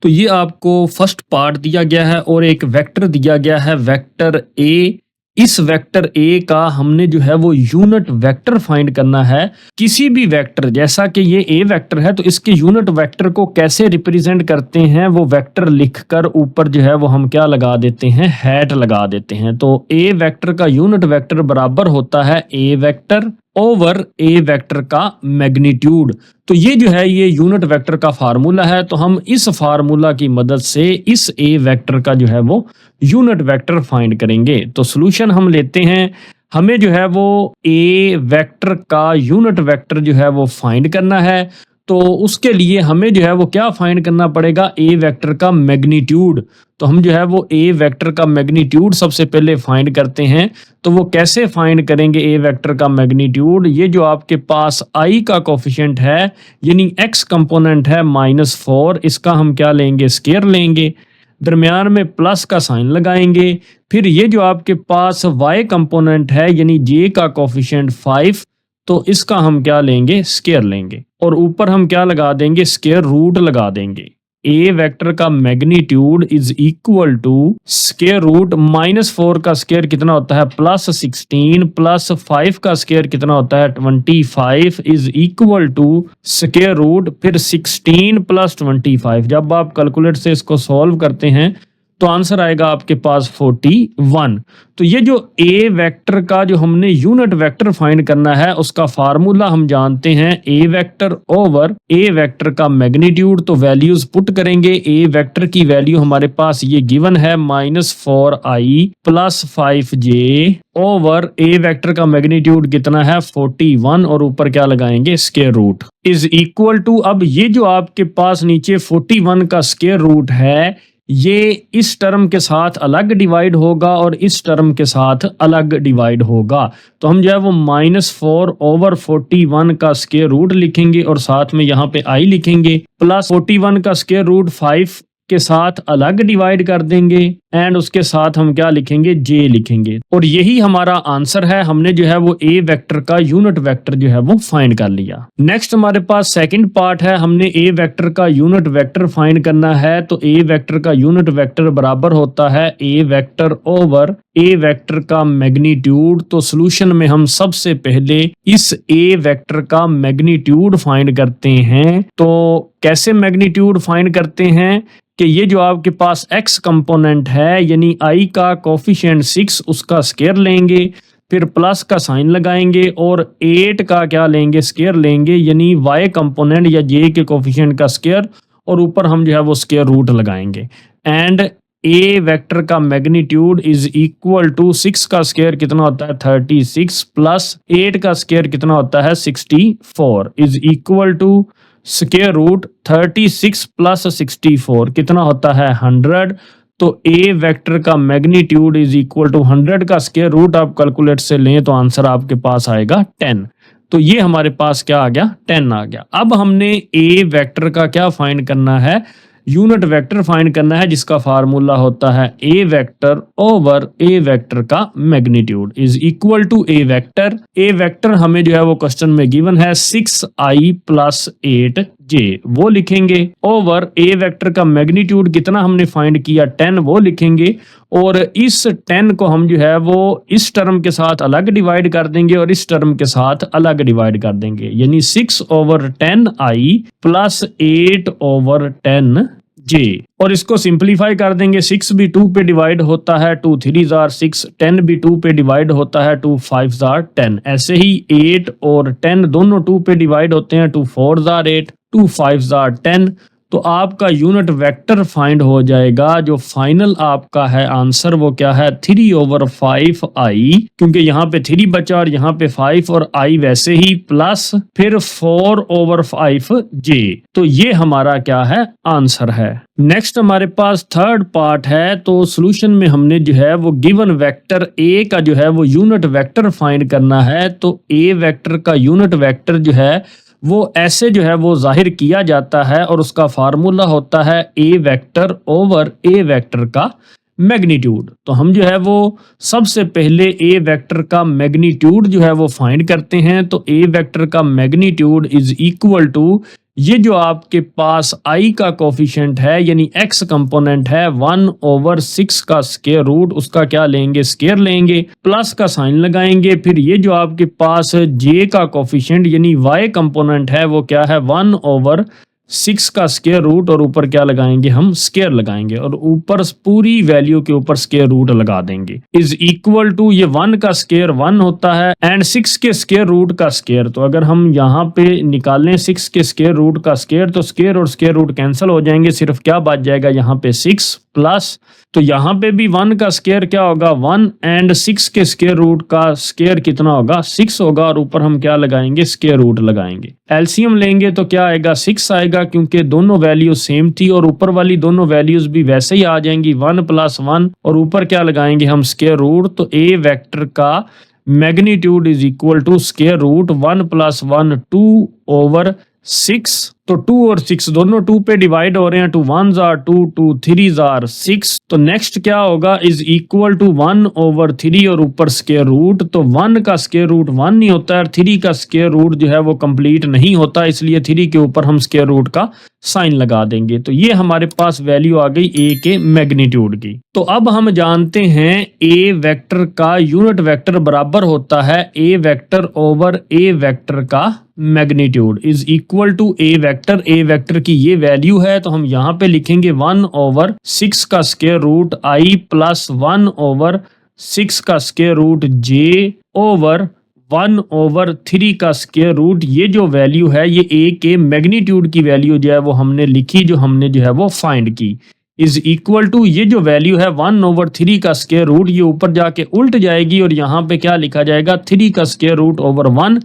Speaker 1: तो ये आपको फर्स्ट पार्ट दिया गया है और एक वेक्टर दिया गया है वेक्टर ए इस वेक्टर ए का हमने जो है वो यूनिट वेक्टर फाइंड करना है। किसी भी वेक्टर, जैसा कि ये ए वेक्टर है तो इसके यूनिट वेक्टर को कैसे रिप्रेजेंट करते हैं, वो वेक्टर लिखकर ऊपर जो है वो हम क्या लगा देते हैं, हैट लगा देते हैं। तो ए वेक्टर का यूनिट वेक्टर बराबर होता है a vector over a vector का मैग्नीट्यूड। तो ये जो है ये यूनिट वेक्टर का फार्मूला है। तो हम इस फार्मूला की मदद से इस ए वेक्टर का जो है वो यूनिट वेक्टर फाइंड करेंगे। तो सॉल्यूशन हम लेते हैं, हमें जो है वो ए वेक्टर का यूनिट वेक्टर जो है वो फाइंड करना है। तो उसके लिए हमें जो है वो क्या फाइंड करना पड़ेगा, ए वेक्टर का मैग्नीट्यूड। तो हम जो है वो ए वेक्टर का मैग्नीट्यूड सबसे पहले फाइंड करते हैं। तो वो कैसे फाइंड करेंगे ए वेक्टर का मैग्नीट्यूड, ये जो आपके पास आई का कोफिशिएंट है यानी एक्स कंपोनेंट है -4, इसका हम क्या लेंगे, स्क्वायर लेंगे, दरमियान में प्लस का साइन लगाएंगे। फिर ये जो आपके पास y कंपोनेंट है यानी j का कोफिशिएंट 5, तो इसका हम क्या लेंगे, स्क्वायर लेंगे, और ऊपर हम क्या लगा देंगे, स्क्वायर रूट लगा देंगे। ए वेक्टर का magnitude is equal to square root -4 का स्क्वायर कितना होता है, +16 प्लस 5 का स्क्वायर कितना होता है, 25 is equal to square root फिर 16 प्लस 25। जब आप कैलकुलेटर से इसको सॉल्व करते हैं तो आंसर आएगा आपके पास 41। तो ये जो ए वेक्टर का जो हमने यूनिट वेक्टर फाइंड करना है उसका फार्मूला हम जानते हैं, a vector over a vector का मैग्नीट्यूड। तो वैल्यूज पुट करेंगे, ए वेक्टर की वैल्यू हमारे पास ये गिवन है -4i plus 5j over a vector का मैग्नीट्यूड कितना है 41, और ऊपर क्या लगाएंगे, square root is equal to, अब ये जो आपके पास नीचे 41 का स्क्वायर रूट है ये इस टर्म के साथ अलग डिवाइड होगा और इस टर्म के साथ अलग डिवाइड होगा। तो हम जो है वो -4 ओवर 41 का स्क्वायर रूट लिखेंगे और साथ में यहाँ पे आई लिखेंगे, प्लस 41 का स्क्वायर रूट 5 के साथ अलग डिवाइड कर देंगे एंड उसके साथ हम क्या लिखेंगे, j लिखेंगे। और यही हमारा आंसर है, हमने जो है वो ए वेक्टर का यूनिट वेक्टर जो है वो फाइंड कर लिया। नेक्स्ट हमारे पास सेकंड पार्ट है, हमने ए वेक्टर का यूनिट वेक्टर फाइंड करना है। तो ए वेक्टर का यूनिट वेक्टर बराबर होता है a vector over a vector का मैग्नीट्यूड। तो सॉल्यूशन में हम सबसे पहले इस ए वेक्टर का मैग्नीट्यूड फाइंड करते हैं। तो कैसे मैग्नीट्यूड फाइंड करते हैं कि ये जो आपके पास x कंपोनेंट है यानी i का कोफिशिएंट 6, उसका स्क्वायर लेंगे, फिर प्लस का साइन लगाएंगे और 8 का क्या लेंगे, स्क्वायर लेंगे, यानी y कंपोनेंट या j के कोफिशिएंट का स्क्वायर, और ऊपर हम जो है वो स्क्वायर रूट लगाएंगे। एंड ए वेक्टर का मैग्नीट्यूड इज इक्वल टू 6 का स्क्वायर कितना होता है 36 प्लस 8 का स्क्वायर कितना होता है 64 is equal to square root 36 plus 64 कितना होता है 100। तो ए वेक्टर का मैग्नीट्यूड इज इक्वल टू 100 का स्क्वायर रूट आप कैलकुलेट से लें तो आंसर आपके पास आएगा 10। तो ये हमारे पास क्या आ गया, 10 आ गया। अब हमने ए वेक्टर का क्या फाइंड करना है, यूनिट वेक्टर फाइंड करना है, जिसका फार्मूला होता है a vector over a vector का magnitude is equal to a vector. A vector हमें जो है वो क्वेश्चन में गिवन है 6i प्लस 8j, वो लिखेंगे, ओवर ए वेक्टर का मैग्नीट्यूड कितना हमने फाइंड किया 10, वो लिखेंगे, और इस 10 को हम जो है वो इस टर्म के साथ अलग डिवाइड कर देंगे और इस टर्म के साथ अलग डिवाइड कर देंगे, यानी 6/10i प्लस 8/10j, और इसको सिंपलीफाई कर देंगे। 6 भी 2 पे डिवाइड होता है, 2 3 are 6, 10 भी 2 पे डिवाइड होता है, 2 5 are 10। ऐसे ही 8 और 10 दोनों 2 पे डिवाइड होते हैं, 2 4 are 8, 2 5 are 10। तो आपका यूनिट वेक्टर फाइंड हो जाएगा। जो फाइनल आपका है आंसर वो क्या है 3/5i, क्योंकि यहाँ पे 3 बचा और यहाँ पे 5 और i वैसे ही, प्लस फिर 4/5j। तो ये हमारा क्या है आंसर है। नेक्स्ट हमारे पास थर्ड पार्ट है। तो सॉल्यूशन में हमने जो है वो गिवन वेक्टर a का जो है वो यूनिट वेक्टर फाइंड करना है। तो a वेक्टर का यूनिट वेक्टर जो है वो ऐसे जो है वो जाहिर किया जाता है और उसका फार्मूला होता है a vector over a vector का मैग्नीट्यूड। तो हम जो है वो सबसे पहले ए वेक्टर का मैग्नीट्यूड जो है वो फाइंड करते हैं। तो ए वेक्टर का मैग्नीट्यूड इज इक्वल टू ये जो आपके पास आई का कोफिशिएंट है यानी एक्स कंपोनेंट है 1/6 का स्क्वायर रूट, उसका क्या लेंगे, स्क्वायर लेंगे, प्लस का साइन लगाएंगे। फिर ये जो आपके पास जे का कोफिशिएंट यानी वाई कंपोनेंट है वो क्या है 1/6 का स्क्वायर रूट, और ऊपर क्या लगाएंगे, हम स्क्वायर लगाएंगे और ऊपर पूरी वैल्यू के ऊपर स्क्वायर रूट लगा देंगे। इज इक्वल टू ये 1 का स्क्वायर 1 होता है एंड 6 के स्क्वायर रूट का स्क्वायर। तो अगर हम यहाँ पे निकालें 6 के स्क्वायर रूट का स्क्वायर तो स्क्वायर और स्क्वायर रूट कैंसिल हो जाएंगे, सिर्फ क्या बच जाएगा यहाँ पे 6 प्लस, तो यहाँ पे भी 1 का स्क्वायर क्या होगा 1 एंड 6 के स्क्वायर रूट का स्क्वायर कितना होगा 6 होगा, और ऊपर हम क्या लगाएंगे, स्क्वायर रूट लगाएंगे। एलसीएम लेंगे तो क्या आएगा 6 आएगा क्योंकि दोनों वैल्यू सेम थी, और ऊपर वाली दोनों वैल्यूज भी वैसे ही आ जाएंगी 1 + 1, और ऊपर क्या लगाएंगे हम स्क्वायर रूट। तो ए वेक्टर का magnitude is equal to square root 1 + 1 2/6, तो 2 और 6 दोनों 2 पे डिवाइड हो रहे हैं, 2 1s are 2, 2 3s are 6, तो नेक्स्ट क्या होगा इज इक्वल टू 1/3 और ऊपर स्क्वायर रूट। तो 1 का स्क्वायर रूट 1 नहीं होता है, 3 का स्क्वायर रूट जो है वो कंप्लीट नहीं होता, इसलिए 3 के ऊपर हम स्क्वायर रूट का साइन लगा देंगे। तो ये हमारे पास वैल्यू आ गई ए के मैग्नीट्यूड की। तो अब हम जानते हैं ए वेक्टर का यूनिट वेक्टर बराबर होता है a vector over a vector का magnitude is equal to a vector. A vector की ये वैल्यू है तो हम यहाँ पे लिखेंगे 1/6 का स्क्वायर रूट आई प्लस 1/6 का स्क्वायर रूट जे ओवर 1/3 का स्क्वायर रूट। ये जो वैल्यू है ये ए के मैग्नीट्यूड की वैल्यू जो है वो हमने लिखी, जो हमने जो है वो फाइंड की, इज इक्वल टू ये जो वैल्यू है 1/3 का स्क्वायर रूट, ये ऊपर जाके उल्ट जाएगी और यहाँ पे क्या लिखा जाएगा 3 का स्क्वायर रूट ओवर 1,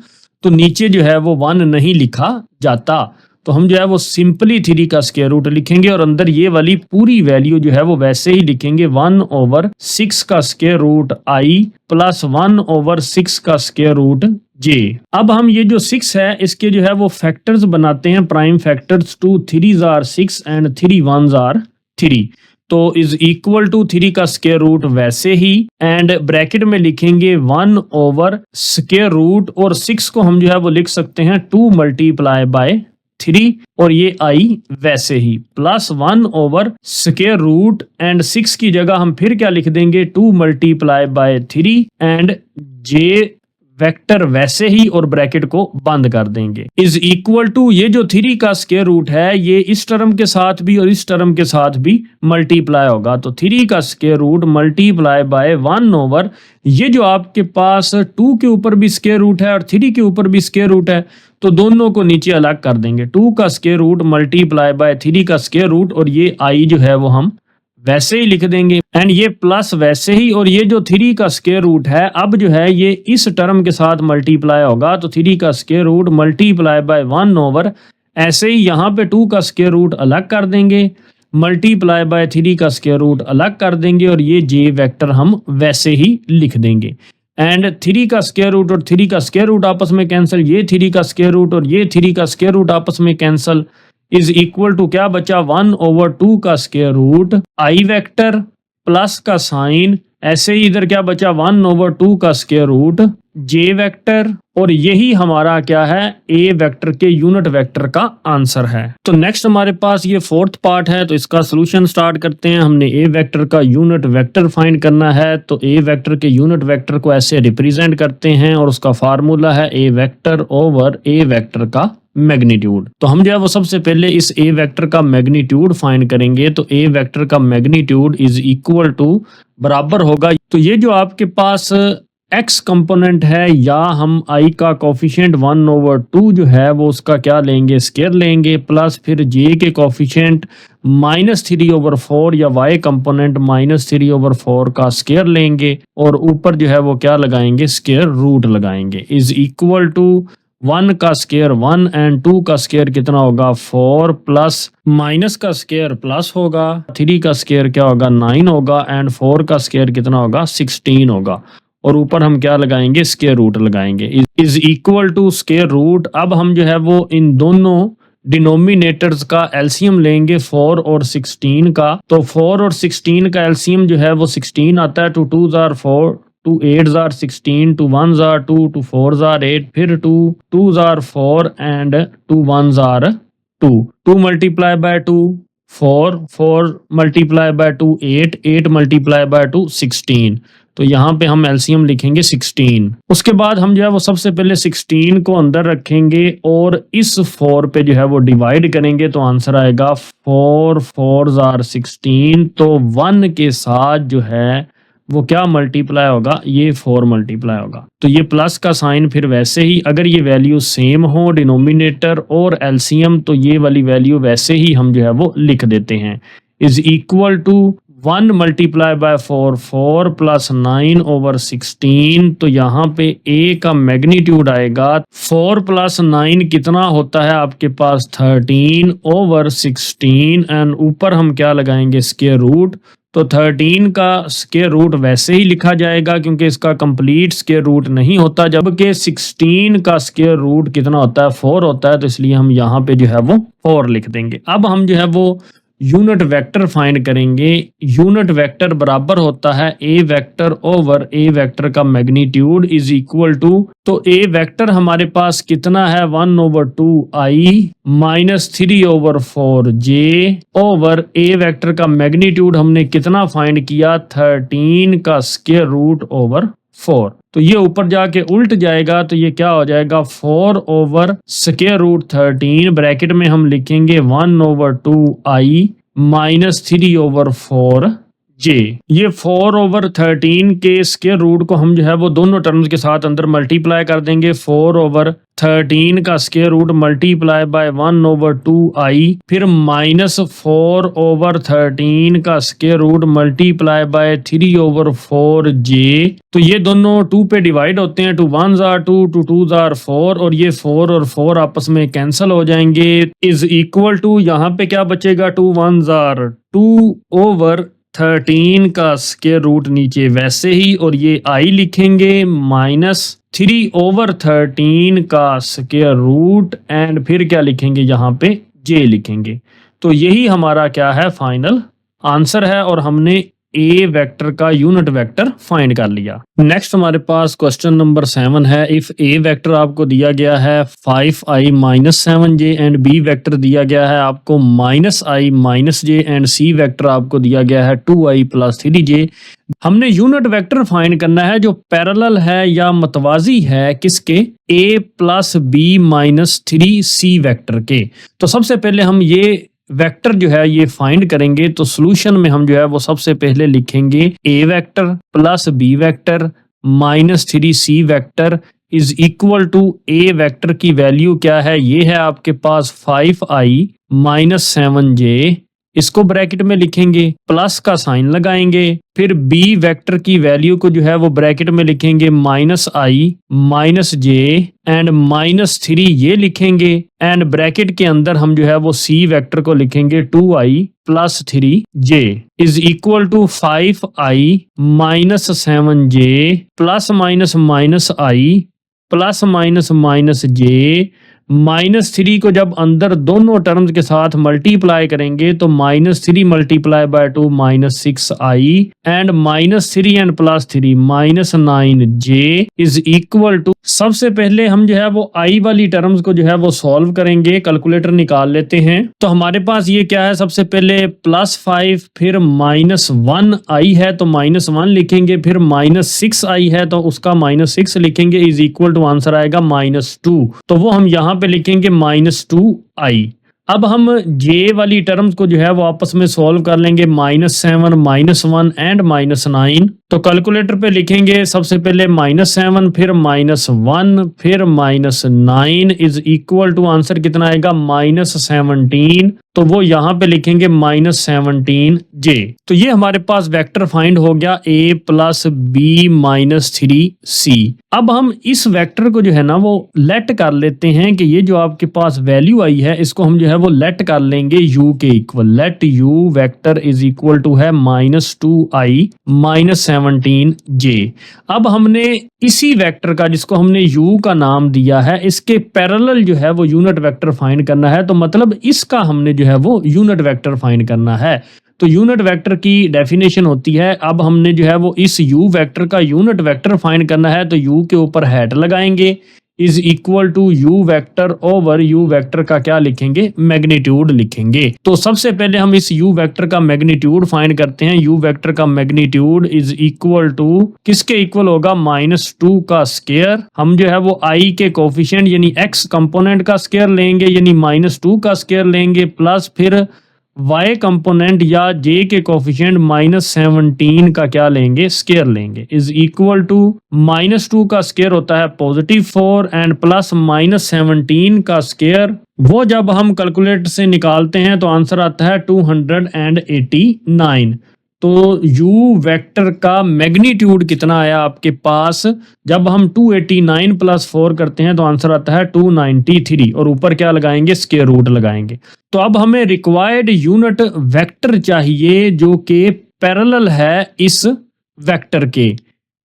Speaker 1: तो नीचे जो है वो 1 नहीं लिखा जाता, तो हम जो है वो सिंपली 3 का स्क्वायर रूट लिखेंगे और अंदर ये वाली पूरी वैल्यू जो है वो वैसे ही लिखेंगे 1/6 का स्क्वायर रूट आई प्लस 1/6 का स्क्वायर रूट जे। अब हम ये जो 6 है इसके जो है वो फैक्टर्स बनाते हैं, prime factors, 2 3s are 6 and 3 1s are 3, तो इज इक्वल टू 3 का स्क्वायर रूट वैसे ही एंड ब्रैकेट में लिखेंगे 1/स्क्वायर रूट, और 6 को हम जो है वो लिख सकते हैं 2 × 3 और ये आई वैसे ही प्लस 1/स्क्वायर रूट एंड 6 की जगह हम फिर क्या लिख देंगे 2 × 3 एंड जे वेक्टर वैसे ही और ब्रैकेट को बंद कर देंगे इज इक्वल टू ये जो 3 का स्क्वायर रूट है ये इस टर्म के साथ भी और इस टर्म के साथ भी मल्टीप्लाई होगा, तो 3 का स्क्वायर रूट मल्टीप्लाई बाय 1/, ये जो आपके पास 2 के ऊपर भी स्क्वायर रूट है और 3 के ऊपर भी स्क्वायर रूट है, तो दोनों को नीचे अलग कर देंगे, 2 का स्क्वायर रूट मल्टीप्लाई बाय 3 का स्क्वायर रूट, और ये आई जो है वो हम वैसे ही लिख देंगे एंड ये प्लस वैसे ही, और ये जो 3 का स्क्वायर रूट है अब जो है ये इस टर्म के साथ मल्टीप्लाई होगा, तो 3 का स्क्वायर रूट मल्टीप्लाई बाय 1/, ऐसे ही यहाँ पे 2 का स्क्वायर रूट अलग कर देंगे, मल्टीप्लाई बाय 3 का स्क्वायर रूट अलग कर देंगे, और ये जे वेक्टर हम वैसे ही लिख देंगे एंड 3 का स्क्वायर रूट और 3 का स्क्वायर रूट आपस में कैंसिल, ये 3 का स्क्वायर रूट और ये 3 का स्क्वायर रूट आपस में कैंसिल, इज इक्वल टू क्या बचा 1/2 का square root i vector plus का साइन, ऐसे ही इधर क्या बचा 1/2 का स्क्वायर रूट जे वेक्टर, और यही हमारा क्या है ए वेक्टर के यूनिट वेक्टर का आंसर है। तो नेक्स्ट हमारे पास ये 4th पार्ट है, तो इसका सोल्यूशन स्टार्ट करते हैं। हमने ए वेक्टर का यूनिट वेक्टर फाइंड करना है, तो ए वेक्टर के यूनिट वेक्टर को ऐसे रिप्रेजेंट करते हैं और उसका फार्मूला है a vector over a vector का मैग्नीट्यूड। तो हम जो है वो सबसे पहले इस ए वेक्टर का मैग्नीट्यूड फाइंड करेंगे, तो ए वेक्टर का मैग्नीट्यूड इज इक्वल टू बराबर होगा, तो ये जो आपके पास एक्स कंपोनेंट है या हम आई का कोफिशिएंट 1/2 जो है वो उसका क्या लेंगे स्क्वायर लेंगे, प्लस फिर जे के कोफिशिएंट -3/4 या वाई कंपोनेंट -3/4 का स्क्वायर लेंगे, और ऊपर जो है वो क्या लगाएंगे स्क्वायर रूट लगाएंगे, इज इक्वल टू 1 का स्क्वायर 1 एंड 2 का स्क्वायर कितना होगा 4, प्लस माइनस का स्क्वायर प्लस होगा, 3 का स्क्वायर क्या होगा 9 होगा एंड 4 का स्क्वायर कितना होगा 16 होगा, और ऊपर हम क्या लगाएंगे स्क्वायर रूट लगाएंगे, is equal to square root. अब हम जो है वो इन दोनों डिनोमिनेटर्स का एलसीएम लेंगे 4 और 16 का, तो 4 और 16 का एलसीएम जो है वो 16 आता है, 2 2s are 4, 2 8s are 16, 2 1s are 2, 2 4s are 8, फिर 2 2s are 4 and 2 1s are 2 multiply by 2 4 4 multiply by 2 8 8 multiply by 2 16। तो यहाँ पे हम एलसीएम लिखेंगे 16। उसके बाद हम जो है वो सबसे पहले 16 को अंदर रखेंगे और इस 4 पे जो है वो डिवाइड करेंगे तो आंसर आएगा 4 4s are 16। तो 1 के साथ जो है वो क्या मल्टीप्लाई होगा, ये 4 मल्टीप्लाई होगा। तो ये प्लस का साइन फिर वैसे ही, अगर ये वैल्यू सेम हो डिनोमिनेटर और एलसीएम, तो ये वाली वैल्यू वैसे ही हम जो है वो लिख देते हैं, is equal to 1 multiply by 4 4 plus 9 over 16। तो यहाँ पे a का मैग्नीट्यूड आएगा 4 प्लस 9 कितना होता है आपके पास 13 ओवर 16 एंड ऊपर हम क्या लगाएंगे स्क्वायर रूट। तो 13 का स्क्वायर रूट वैसे ही लिखा जाएगा क्योंकि इसका कंप्लीट स्क्वायर रूट नहीं होता, जबकि 16 का स्क्वायर रूट कितना होता है 4 होता है, तो इसलिए हम यहाँ पे जो है वो 4 लिख देंगे। अब हम जो है वो यूनिट वेक्टर फाइंड करेंगे। यूनिट वेक्टर बराबर होता है a vector over a vector का मैग्नीट्यूड इज इक्वल टू, तो ए वेक्टर हमारे पास कितना है 1 over 2 I minus 3 over 4 J over a vector का मैग्नीट्यूड हमने कितना फाइंड किया 13 का स्क्वायर रूट ओवर 4। तो ये ऊपर जाके उल्ट जाएगा, तो ये क्या हो जाएगा 4 ओवर स्क्वायर रूट 13 ब्रैकेट में हम लिखेंगे 1 ओवर 2 आई माइनस 3 ओवर 4 जे। ये 4 ओवर 13 के स्क्वायर रूट को हम जो है वो दोनों टर्म्स के साथ अंदर मल्टीप्लाई कर देंगे। 4 ओवर 13 का square root multiply by 1 over 2 i, फिर माइनस 4 ओवर 13 का square root multiply by 3 over 4 j. तो ये दोनों 2 पे डिवाइड होते हैं, 2 1s are 2 2 2s are 4 और ये 4 और 4 आपस में कैंसिल हो जाएंगे इज इक्वल टू, यहाँ पे क्या बचेगा 2 1s are 2 ओवर 13 का स्क्वायर रूट नीचे वैसे ही और ये आई लिखेंगे माइनस 3 ओवर 13 का स्क्वायर रूट एंड फिर क्या लिखेंगे यहाँ पे जे लिखेंगे। तो यही हमारा क्या है फाइनल आंसर है और हमने ए वेक्टर का यूनिट वेक्टर फाइंड कर लिया। नेक्स्ट हमारे पास क्वेश्चन नंबर 7 है। इफ ए वेक्टर आपको दिया गया है 5i minus 7j and b vector दिया गया है आपको minus i minus j and c vector आपको दिया गया है 2i प्लस 3j। हमने यूनिट वेक्टर फाइंड करना है जो पैरेलल है या मतवाजी है किसके a plus b minus 3c vector के। तो सबसे पहले हम ये वेक्टर जो है ये फाइंड करेंगे। तो सॉल्यूशन में हम जो है वो सबसे पहले लिखेंगे a vector plus b vector minus 3c vector is equal to a vector की वैल्यू क्या है, ये है आपके पास 5i माइनस 7j, इसको ब्रैकेट में लिखेंगे प्लस का साइन लगाएंगे, फिर b वेक्टर की वैल्यू को जो है वो ब्रैकेट में लिखेंगे minus i minus j and minus 3 ये लिखेंगे एंड ब्रैकेट के अंदर हम जो है वो c वेक्टर को लिखेंगे 2i plus 3j is equal to 5i minus 7j plus minus minus i plus minus minus j minus 3 को जब अंदर दोनों टर्म्स के साथ मल्टीप्लाई करेंगे तो minus 3 multiply by 2 minus 6i and minus 3 and plus 3 minus 9j is equal to, सबसे पहले हम जो है वो i वाली टर्म्स को जो है वो सॉल्व करेंगे, कैलकुलेटर निकाल लेते हैं। तो हमारे पास ये क्या है, सबसे पहले प्लस 5 फिर माइनस 1i है तो माइनस 1 लिखेंगे, फिर माइनस 6i है तो उसका माइनस 6 लिखेंगे इज इक्वल टू आंसर आएगा माइनस 2। तो वो हम यहाँ पे लिखेंगे माइनस 2i। अब हम j वाली टर्म्स को जो है वो आपस में सॉल्व कर लेंगे, माइनस 7 माइनस 1 एंड माइनस 9। तो कैलकुलेटर पे लिखेंगे सबसे पहले माइनस 7 फिर माइनस 1 फिर minus 9 is equal to answer कितना आएगा माइनस 17। तो वो यहाँ पे लिखेंगे माइनस 17j। तो ये हमारे पास वेक्टर फाइंड हो गया a plus b minus 3c। अब हम इस वेक्टर को जो है ना वो लेट कर लेते हैं कि ये जो आपके पास वैल्यू आई है इसको हम जो है वो लेट कर लेंगे u के equal. Let u vector is equal to है माइनस 2i माइनस 17j। अब हमने इसी वेक्टर का जिसको हमने u का नाम दिया है इसके पैरेलल जो है वो यूनिट वेक्टर फाइंड करना है। तो मतलब इसका हमने जो है वो यूनिट वेक्टर फाइंड करना है। तो यूनिट वेक्टर की डेफिनेशन होती है, अब हमने जो है वो इस u वेक्टर का यूनिट वेक्टर फाइंड करना है तो u के ऊपर हैट लगाएंगे, is equal to u vector over u vector का क्या लिखेंगे, मैग्नीट्यूड लिखेंगे। तो सबसे पहले हम इस यू वेक्टर का मैग्नीट्यूड फाइंड करते हैं। यू वेक्टर का मैग्नीट्यूड इज इक्वल टू किसके इक्वल होगा, -2 का स्क्वायर। हम जो है वो i के कोफिशिएंट यानी x कंपोनेंट का स्क्वायर लेंगे यानी -2 का स्क्वायर लेंगे, प्लस फिर y कंपोनेंट या j के कोफिशिएंट -17 का क्या लेंगे, स्क्वायर लेंगे, इज इक्वल टू -2 का स्क्वायर होता है +4 एंड प्लस -17 का स्क्वायर। वो जब हम कैलकुलेटर से निकालते हैं तो आंसर आता है 289। तो u वेक्टर का मैग्नीट्यूड कितना आया आपके पास, जब हम 289 प्लस 4 करते हैं तो आंसर आता है 293 और ऊपर क्या लगाएंगे, स्क्वायर रूट लगाएंगे। तो अब हमें रिक्वायर्ड यूनिट वेक्टर चाहिए जो कि पैरेलल है इस वेक्टर के,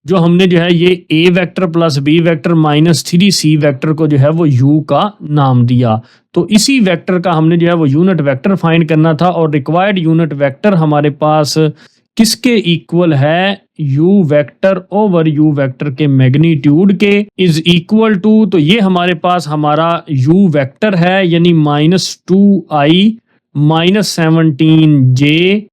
Speaker 1: जो हमने जो है ये a vector plus b vector -3c vector को जो है वो u का नाम दिया। तो इसी वेक्टर का हमने जो है वो यूनिट वेक्टर फाइंड करना था और रिक्वायर्ड यूनिट वेक्टर हमारे पास किसके इक्वल है, u vector over u vector के मैग्नीट्यूड के इज इक्वल टू, तो ये हमारे पास हमारा u वेक्टर है यानी -2i -17j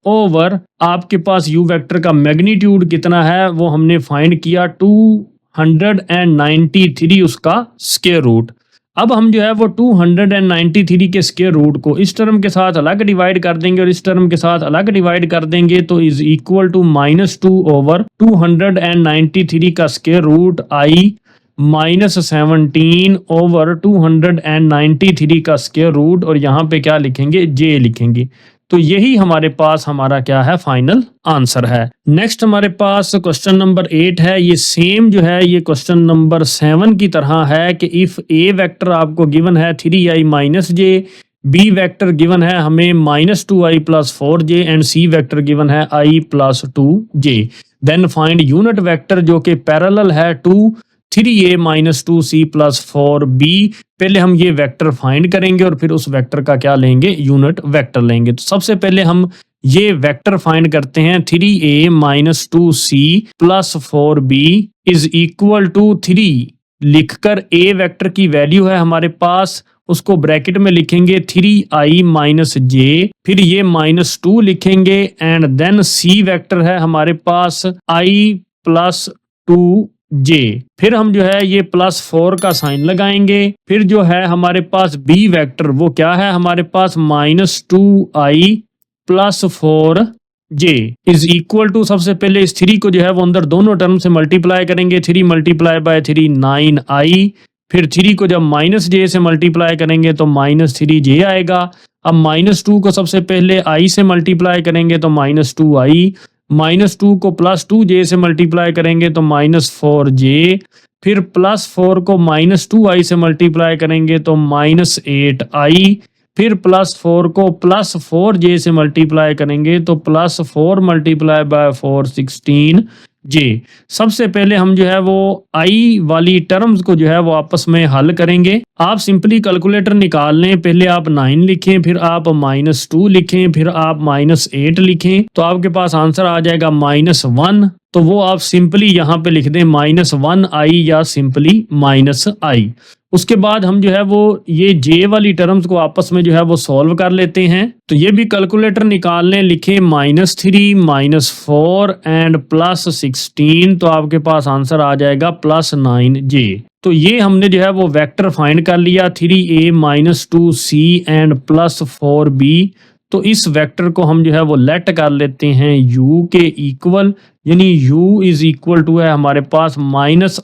Speaker 1: ओवर आपके पास u वेक्टर का मैग्नीट्यूड कितना है वो हमने फाइंड किया 293 उसका स्क्वायर रूट। अब हम जो है वो 293 के स्क्वायर रूट को इस टर्म के साथ अलग डिवाइड कर देंगे और इस टर्म के साथ अलग डिवाइड कर देंगे, तो इज इक्वल टू -2 ओवर 293 का स्क्वायर रूट i -17 ओवर 293 का स्क्वायर रूट और यहाँ पे क्या लिखेंगे, j लिखेंगे। तो यही हमारे पास हमारा क्या है, फाइनल आंसर है। नेक्स्ट हमारे पास क्वेश्चन नंबर 8 है। ये सेम जो है ये क्वेश्चन नंबर 7 की तरह है कि इफ a वेक्टर आपको गिवन है 3i -j, b vector given है हमें -2i + 4j and c vector given है i + 2j, then find unit vector जो कि पैरेलल है टू 3a -2c + 4b। पहले हम ये वेक्टर फाइंड करेंगे और फिर उस वेक्टर का क्या लेंगे, यूनिट वेक्टर लेंगे। तो सबसे पहले हम ये वेक्टर फाइंड करते हैं 3a -2c + 4b is equal to 3 लिखकर a वेक्टर की वैल्यू है हमारे पास, उसको ब्रैकेट में लिखेंगे 3i -j, फिर ये -2 लिखेंगे एंड देन c वेक्टर है हमारे पास i + 2j, फिर हम जो है ये +4 का साइन लगाएंगे, फिर जो है हमारे पास b वेक्टर वो क्या है हमारे पास -2i + 4j is equal to, सबसे पहले इस 3 को जो है वो अंदर दोनों टर्म से मल्टीप्लाई करेंगे, 3 × 3 9i, फिर 3 को जब -j से मल्टीप्लाई करेंगे तो -3j आएगा। अब -2 को सबसे पहले i से मल्टीप्लाई करेंगे तो -2i, -2 को +2j से मल्टीप्लाई करेंगे तो -4j, फिर +4 को -2i से मल्टीप्लाई करेंगे तो -8i, फिर +4 को +4j से मल्टीप्लाई करेंगे तो +4 × 4 16j। सबसे पहले हम जो है वो i वाली टर्म्स को जो है वो आपस में हल करेंगे। आप सिंपली कैलकुलेटर निकाल लें, पहले आप 9 लिखें, फिर आप -2 लिखें, फिर आप -8 लिखें, तो आपके पास आंसर आ जाएगा -1। तो वो आप सिंपली यहाँ पे लिख दें -1i या सिंपली -i। उसके बाद हम जो है वो ये j वाली टर्म्स को आपस में जो है वो सॉल्व कर लेते हैं। तो ये भी कैलकुलेटर निकाल लें, लिखें -3 -4 एंड +16, तो आपके पास आंसर आ जाएगा +9j। तो ये हमने जो है वो वेक्टर फाइंड कर लिया 3a -2c एंड +4b। तो इस वेक्टर को हम जो है वो लेट कर लेते हैं u के इक्वल, यानी u इज इक्वल टू है हमारे पास -i +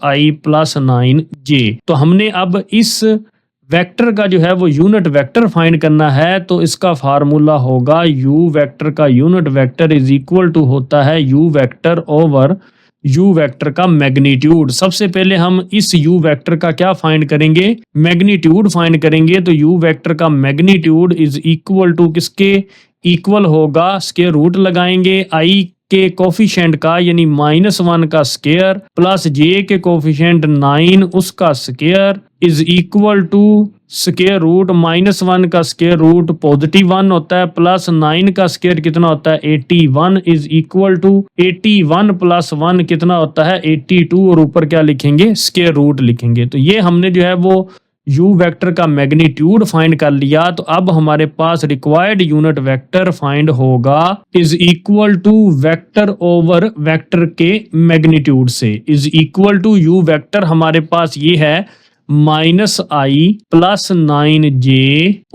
Speaker 1: 9j। तो हमने अब इस वेक्टर का जो है वो यूनिट वेक्टर फाइंड करना है, तो इसका फार्मूला होगा u वेक्टर का unit vector is equal to होता है u vector over u vector का मैग्नीट्यूड। सबसे पहले हम इस u वेक्टर का क्या फाइंड करेंगे, मैग्नीट्यूड फाइंड करेंगे। तो u वेक्टर का मैग्नीट्यूड इज इक्वल टू किसके इक्वल होगा, स्क्वायर रूट लगाएंगे i के कोफिशिएंट का यानी -1 का स्क्वायर प्लस j के कोफिशिएंट 9 उसका square is equal to square root -1 का स्क्वायर रूट +1 होता है प्लस 9 का स्क्वायर कितना होता है 81 इज इक्वल टू 81 प्लस 1 कितना होता है 82 और ऊपर क्या लिखेंगे स्क्वायर रूट लिखेंगे। तो ये हमने जो है वो u वेक्टर का मैग्नीट्यूड फाइंड कर लिया। तो अब हमारे पास रिक्वायर्ड यूनिट वेक्टर फाइंड होगा is equal to vector over vector के मैग्नीट्यूड से is equal to u vector हमारे पास ये है -i प्लस 9j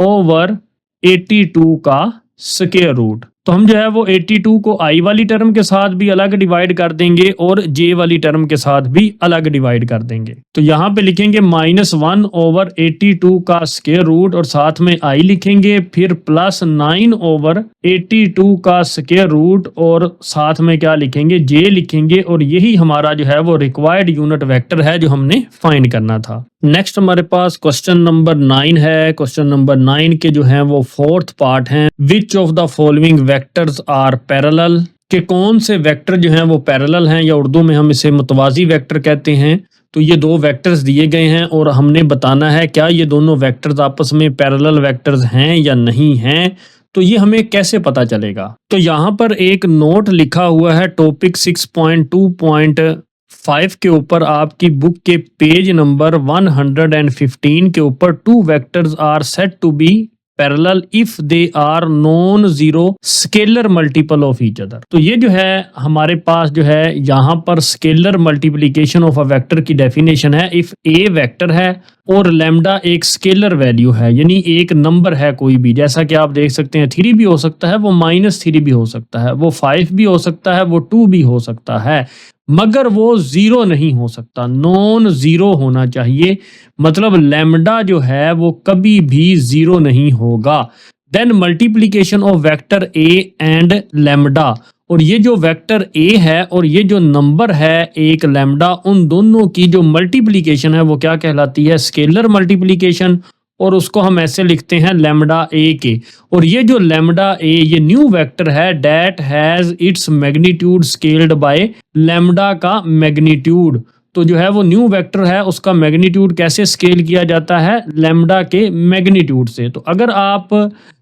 Speaker 1: ओवर 82 का स्क्वायर रूट। तो हम जो है वो 82 को i वाली टर्म के साथ भी अलग डिवाइड कर देंगे और j वाली टर्म के साथ भी अलग डिवाइड कर देंगे। तो यहाँ पे लिखेंगे -1 ओवर 82 का स्क्वायर रूट और साथ में i लिखेंगे, फिर प्लस 9 ओवर 82 का स्क्वायर रूट और साथ में क्या लिखेंगे j लिखेंगे। और यही हमारा जो है वो रिक्वायर्ड यूनिट वेक्टर है जो हमने फाइंड करना था। नेक्स्ट हमारे पास क्वेश्चन नंबर 9 है। क्वेश्चन नंबर 9 के जो हैं वो फोर्थ पार्ट हैं। Which of the following vectors are parallel, के कौन से वेक्टर जो हैं वो पैरेलल हैं या उर्दू में हम इसे मुतवाज़ी वेक्टर कहते हैं। तो ये दो वेक्टर्स दिए गए हैं और हमने बताना है क्या ये दोनों वेक्टर्स आपस में पैरेलल वेक्टर्स हैं या नहीं हैं। तो ये हमें कैसे पता चलेगा। तो यहाँ पर एक नोट लिखा हुआ है टॉपिक 6.2.5 के ऊपर आपकी बुक के पेज नंबर 115 के ऊपर two vectors are said to be parallel if they are non zero scalar multiple of each other. तो ये जो है हमारे पास जो है यहाँ पर scalar multiplication of a vector की डेफिनेशन है। इफ ए वेक्टर है और लैम्डा एक स्केलर वैल्यू है यानी एक नंबर है कोई भी, जैसा कि आप देख सकते हैं 3 भी हो सकता है, वो -3 भी हो सकता है, वो 5 भी हो सकता है, वो 2 भी हो सकता है, मगर वो 0 नहीं हो सकता, नॉन जीरो होना चाहिए। मतलब लैम्डा जो है वो कभी भी 0 नहीं होगा। Then multiplication of vector a and lambda, और ये जो वेक्टर ए है और ये जो नंबर है एक लैम्डा, उन दोनों की जो मल्टीप्लिकेशन है वो क्या कहलाती है स्केलर मल्टीप्लिकेशन। और उसको हम ऐसे लिखते हैं लैम्डा ए के। और ये जो लैम्डा ए ये न्यू वेक्टर है that has its magnitude scaled by lambda का मैग्नीट्यूड। तो जो है वो न्यू वेक्टर है उसका मैग्नीट्यूड कैसे स्केल किया जाता है लैम्डा के मैग्नीट्यूड से। तो अगर आप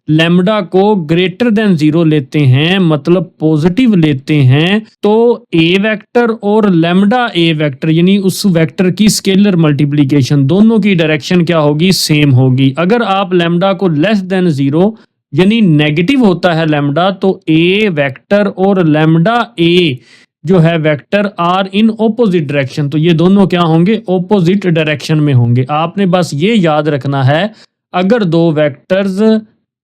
Speaker 1: लैम्डा को ग्रेटर देन 0 लेते हैं मतलब पॉजिटिव लेते हैं तो ए वेक्टर और लैम्डा ए वेक्टर यानी उस वेक्टर की स्केलर मल्टीप्लिकेशन दोनों की डायरेक्शन क्या होगी सेम होगी। अगर आप लैम्डा को लेस देन 0 यानी नेगेटिव होता है लैम्डा तो ए वेक्टर और लैम्डा ए जो है vector are in opposite direction. तो ये दोनों क्या होंगे ऑपोजिट डायरेक्शन में होंगे। आपने बस ये याद रखना है अगर दो वेक्टर्स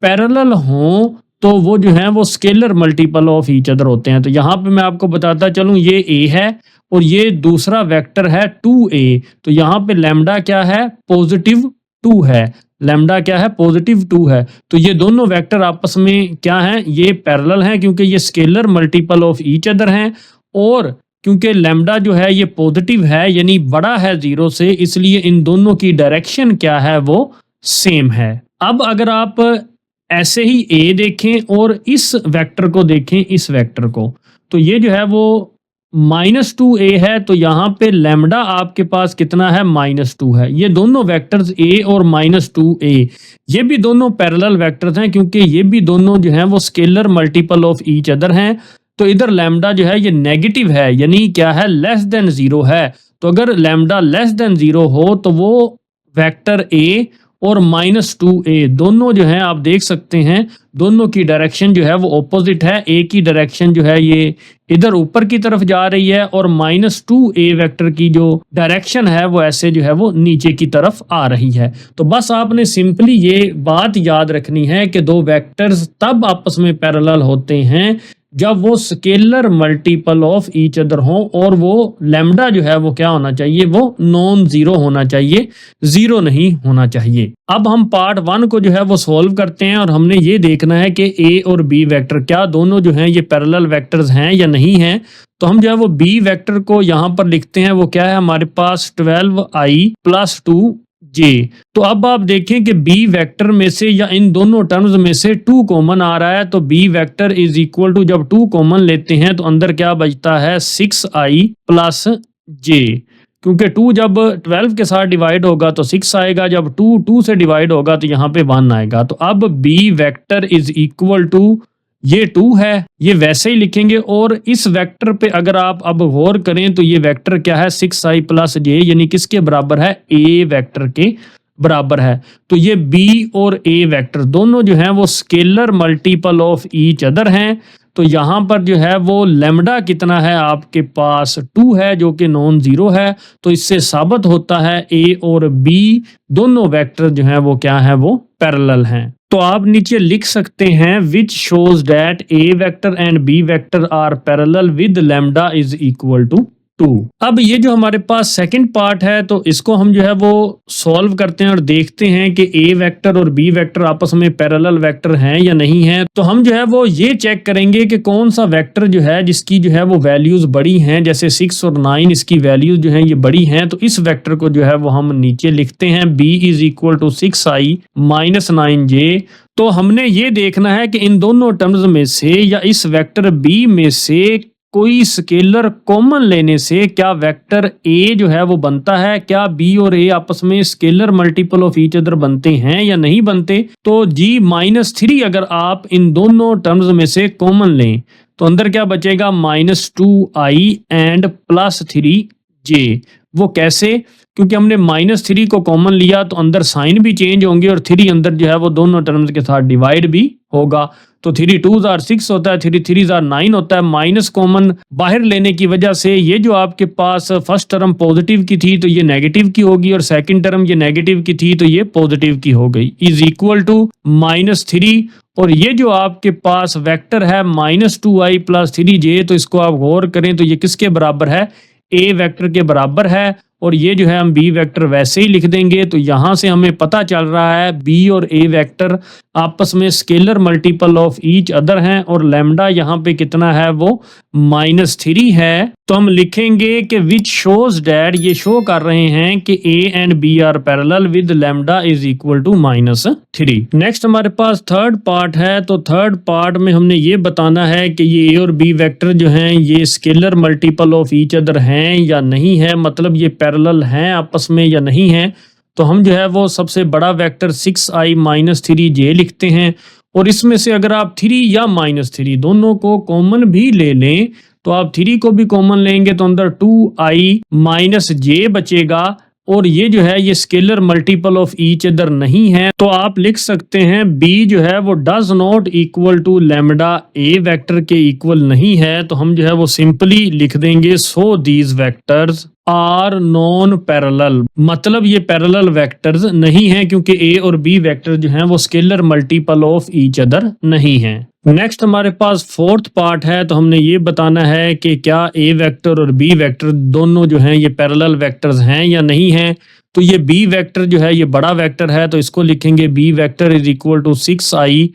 Speaker 1: पैरेलल हों तो वो जो है वो scalar multiple of each other होते हैं। तो यहाँ पे मैं आपको बताता चलूँ ये ए है और ये दूसरा वेक्टर है 2a। तो यहाँ पे लैम्डा क्या है +2 है, लैम्डा क्या है +2 है। तो ये दोनों वेक्टर आपस में क्या हैं ये पैरेलल हैं क्योंकि ये scalar multiple of each other हैं। और क्योंकि लैम्डा जो है ये पॉजिटिव है यानी बड़ा है 0 से, इसलिए इन दोनों की डायरेक्शन क्या है वो सेम है। अब अगर आप ऐसे ही ए देखें और इस वेक्टर को देखें इस वेक्टर को, तो ये जो है वो -2a है। तो यहाँ पे लैम्डा आपके पास कितना है -2 है। ये दोनों वेक्टर्स a और -2a ये भी दोनों पैरेलल वेक्टर्स हैं क्योंकि ये भी दोनों जो हैं वो scalar multiple of each other हैं। तो इधर लैम्डा जो है ये नेगेटिव है यानी क्या है लेस देन 0 है। तो अगर लैम्डा लेस देन 0 हो तो वो वेक्टर a और -2a दोनों जो है आप देख सकते हैं दोनों की डायरेक्शन जो है वो ऑपोजिट है। a की डायरेक्शन जो है ये इधर ऊपर की तरफ जा रही है और -2a वेक्टर की जो डायरेक्शन है वो ऐसे जो है वो नीचे की तरफ आ रही है। तो बस आपने सिंपली ये बात याद रखनी है कि दो वेक्टर्स तब आपस में पैरेलल होते हैं जब वो scalar multiple of each other हो और वो लैम्डा जो है वो क्या होना चाहिए वो नॉन जीरो होना चाहिए, 0 नहीं होना चाहिए। अब हम पार्ट 1 को जो है वो सॉल्व करते हैं और हमने ये देखना है कि ए और बी वेक्टर क्या दोनों जो हैं ये पैरेलल वेक्टर्स हैं या नहीं हैं। तो हम जो है वो बी वेक्टर को यहाँ पर लिखते हैं वो क्या है हमारे पास 12i + 2 जे। तो अब आप देखें कि बी वेक्टर में से या इन दोनों टर्म्स में से 2 कॉमन आ रहा है, तो b vector is equal to, जब 2 कॉमन लेते हैं तो अंदर क्या बचता है 6i प्लस जे, क्योंकि 2 जब 12 के साथ डिवाइड होगा तो 6 आएगा, जब 2 से डिवाइड होगा तो यहाँ पे 1 आएगा। तो अब b vector is equal to, ये 2 है, ये वैसे ही लिखेंगे, और इस वेक्टर पे अगर आप अब गौर करें तो ये वेक्टर क्या है 6i प्लस जे, यानी किसके बराबर है, ए वेक्टर के बराबर है। तो ये बी और ए वेक्टर दोनों जो हैं वो scalar multiple of each other हैं। तो यहाँ पर जो है वो लेमडा कितना है आपके पास 2 है, जो कि नॉन जीरो है। तो इससे साबित होता है ए और बी दोनों वेक्टर जो हैं वो क्या है, वो पैरेलल हैं। तो आप नीचे लिख सकते हैं which shows that a vector and b vector are parallel with lambda is equal to 2। अब ये जो हमारे पास सेकंड पार्ट है तो इसको हम जो है वो सॉल्व करते हैं और देखते हैं कि ए वेक्टर और बी वेक्टर आपस में पैरेलल वेक्टर हैं या नहीं हैं। तो हम जो है वो ये चेक करेंगे कि कौन सा वेक्टर जो है जिसकी जो है वो वैल्यूज बड़ी हैं, जैसे 6 और 9 इसकी वैल्यूज जो हैं ये बड़ी हैं। तो इस वेक्टर को जो है वो हम नीचे लिखते हैं b is equal to 6i minus 9j। तो हमने ये देखना है कि इन दोनों टर्म्स में से या इस वेक्टर b में से कोई स्केलर कॉमन लेने से क्या वेक्टर ए जो है वो बनता है, क्या बी और ए आपस में scalar multiple of each other बनते हैं या नहीं बनते। तो g-3 अगर आप इन दोनों टर्म्स में से कॉमन लें तो अंदर क्या बचेगा -2i एंड +3j। वो कैसे, क्योंकि हमने -3 को कॉमन लिया तो अंदर साइन भी चेंज होंगे और 3 अंदर जो है वो दोनों टर्म्स के साथ डिवाइड भी होगा। तो 3 2s are 6 होता है, 3 3s are 9 होता है। माइनस कॉमन बाहर लेने की वजह से ये जो आपके पास फर्स्ट टर्म पॉजिटिव की थी तो ये नेगेटिव की होगी, और सेकंड टर्म ये नेगेटिव की थी तो ये पॉजिटिव की हो गई, इज इक्वल टू -3। और ये जो आपके पास वेक्टर है -2i प्लस 3j, तो इसको आप गौर करें तो ये किसके बराबर है, ए वेक्टर के बराबर है। और ये जो है हम बी वेक्टर वैसे ही लिख देंगे। तो यहाँ से हमें पता चल रहा है बी और ए वेक्टर आपस में scalar multiple of each other हैं, और लैम्डा यहाँ पे कितना है वो -3 है। तो हम लिखेंगे कि विच शोज डैट, ये शो कर रहे हैं कि a and b are parallel with lambda is equal to -3। Next हमारे पास थर्ड पार्ट है। तो थर्ड पार्ट में हमने ये बताना है कि ये ए और बी वेक्टर जो हैं ये scalar multiple of each other हैं या नहीं है, मतलब ये पैरेलल हैं आपस में या नहीं है। तो हम जो है वो सबसे बड़ा वेक्टर 6i माइनस 3j लिखते हैं, और इसमें से अगर आप 3 या -3 दोनों को कॉमन भी ले लें तो आप 3 को भी कॉमन लेंगे तो अंदर 2i माइनस j बचेगा, और ये जो है ये scalar multiple of each other नहीं है। तो आप लिख सकते हैं b जो है वो does not equal to lambda a vector के इक्वल नहीं है। तो हम जो है वो सिंपली लिख देंगे so these vectors are non parallel, मतलब ये पैरेलल वेक्टर्स नहीं हैं क्योंकि ए और बी वेक्टर जो हैं वो scalar multiple of each other नहीं हैं। नेक्स्ट हमारे पास फोर्थ पार्ट है। तो हमने ये बताना है कि क्या ए वेक्टर और बी वेक्टर दोनों जो हैं ये पैरेलल वेक्टर्स हैं या नहीं हैं। तो ये बी वेक्टर जो है ये बड़ा वेक्टर है, तो इसको लिखेंगे b vector is equal to 6i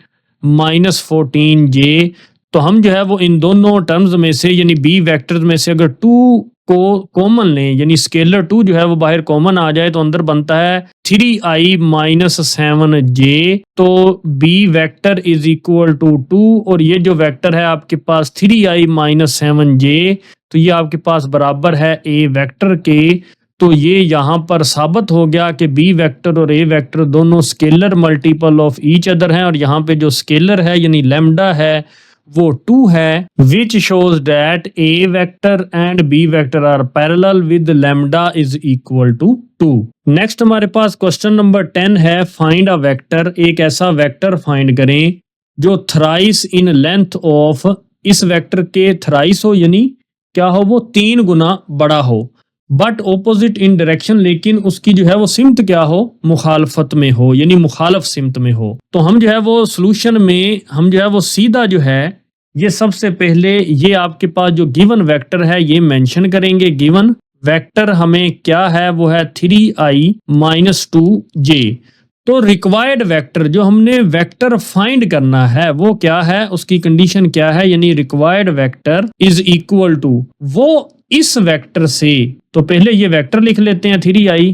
Speaker 1: minus 14j। तो हम जो है वो इन दोनों टर्म्स में से यानी बी वेक्टर्स में से अगर 2 को कॉमन लें, यानी स्केलर 2 जो है वो बाहर कॉमन आ जाए तो अंदर बनता है 3i माइनस 7j। तो b vector is equal to 2, और ये जो वेक्टर है आपके पास 3i माइनस 7j, तो ये आपके पास बराबर है a वेक्टर के। तो ये यहाँ पर साबित हो गया कि b वेक्टर और a वेक्टर दोनों scalar multiple of each other हैं, और यहाँ पे जो स्केलर है यानी लैम्डा है वो 2 है, which shows that a vector and b vector are parallel with lambda is equal to 2। Next हमारे पास क्वेश्चन नंबर 10 है, फाइंड अ वेक्टर। एक ऐसा वेक्टर फाइंड करें जो थ्राइस इन लेंथ ऑफ, इस वेक्टर के थ्राइस हो यानी क्या हो, वो 3 गुना बड़ा हो, बट ऑपोजिट इन डायरेक्शन, लेकिन उसकी जो है वो सिमत क्या हो, मुखालफत में हो, यानी मुखालफ सिमत में हो। तो हम जो है वो सॉल्यूशन में हम जो है वो सीधा जो है ये सबसे पहले ये आपके पास जो गिवन वेक्टर है ये मेंशन करेंगे। गिवन वेक्टर हमें क्या है वो है 3i माइनस 2j। तो रिक्वायर्ड वेक्टर जो हमने वेक्टर फाइंड करना है वो क्या है, उसकी कंडीशन क्या है, यानी required vector is equal to वो इस वेक्टर से। तो पहले ये वेक्टर लिख लेते हैं 3i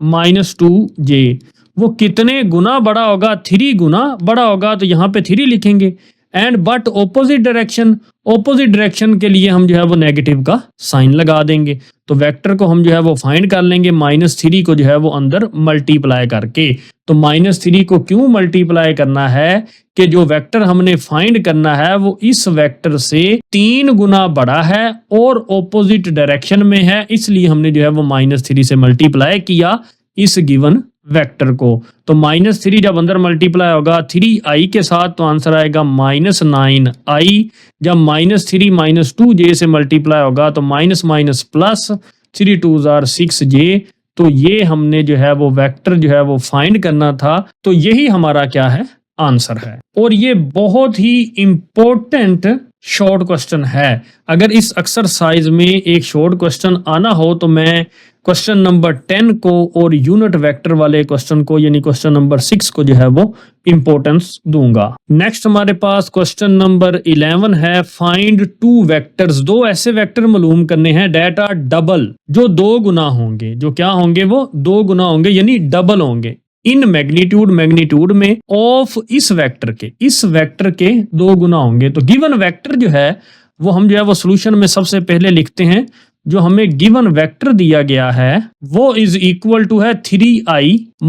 Speaker 1: -2j, वो कितने गुना बड़ा होगा? 3 गुना बड़ा होगा, तो यहाँ पे 3 लिखेंगे। एंड बट ऑपोजिट डायरेक्शन के लिए हम जो है वो नेगेटिव का साइन लगा देंगे। तो वेक्टर को हम जो है वो फाइंड कर लेंगे -3 को जो है वो अंदर मल्टीप्लाई करके। तो -3 को क्यों मल्टीप्लाई करना है कि जो वेक्टर हमने फाइंड करना है वो इस वेक्टर से 3 गुना बड़ा है और ऑपोजिट डायरेक्शन में है, इसलिए हमने जो है वो -3 से मल्टीप्लाई किया इस गिवन वेक्टर को। तो -3 जब अंदर मल्टीप्लाई होगा 3i के साथ, तो आंसर आएगा -9i। जब -3 -2j से मल्टीप्लाई होगा तो minus plus 3 2s are 6j। तो ये हमने जो है वो वेक्टर जो है वो फाइंड करना था। तो यही हमारा क्या है? आंसर है। और ये बहुत ही इंपॉर्टेंट शॉर्ट क्वेश्चन है। अगर इस एक्सरसाइज में एक शॉर्ट क्वेश्चन आना हो तो मैं क्वेश्चन नंबर 10 को और यूनिट वेक्टर वाले क्वेश्चन को यानी क्वेश्चन नंबर 6 को जो है वो इंपॉर्टेंस दूंगा। नेक्स्ट हमारे पास क्वेश्चन नंबर 11 है, फाइंड 2 वेक्टर्स। 2 ऐसे वेक्टर मालूम करने हैं डेट आर डबल, जो 2 गुना होंगे। जो क्या होंगे? वो 2 गुना होंगे यानी डबल होंगे इन मैग्नीट्यूड में ऑफ इस वेक्टर के 2 गुना होंगे। तो गिवन वेक्टर जो है वो हम जो है वो सॉल्यूशन में सबसे पहले लिखते हैं। जो हमें गिवन वेक्टर दिया गया है वो इज इक्वल टू है 3i -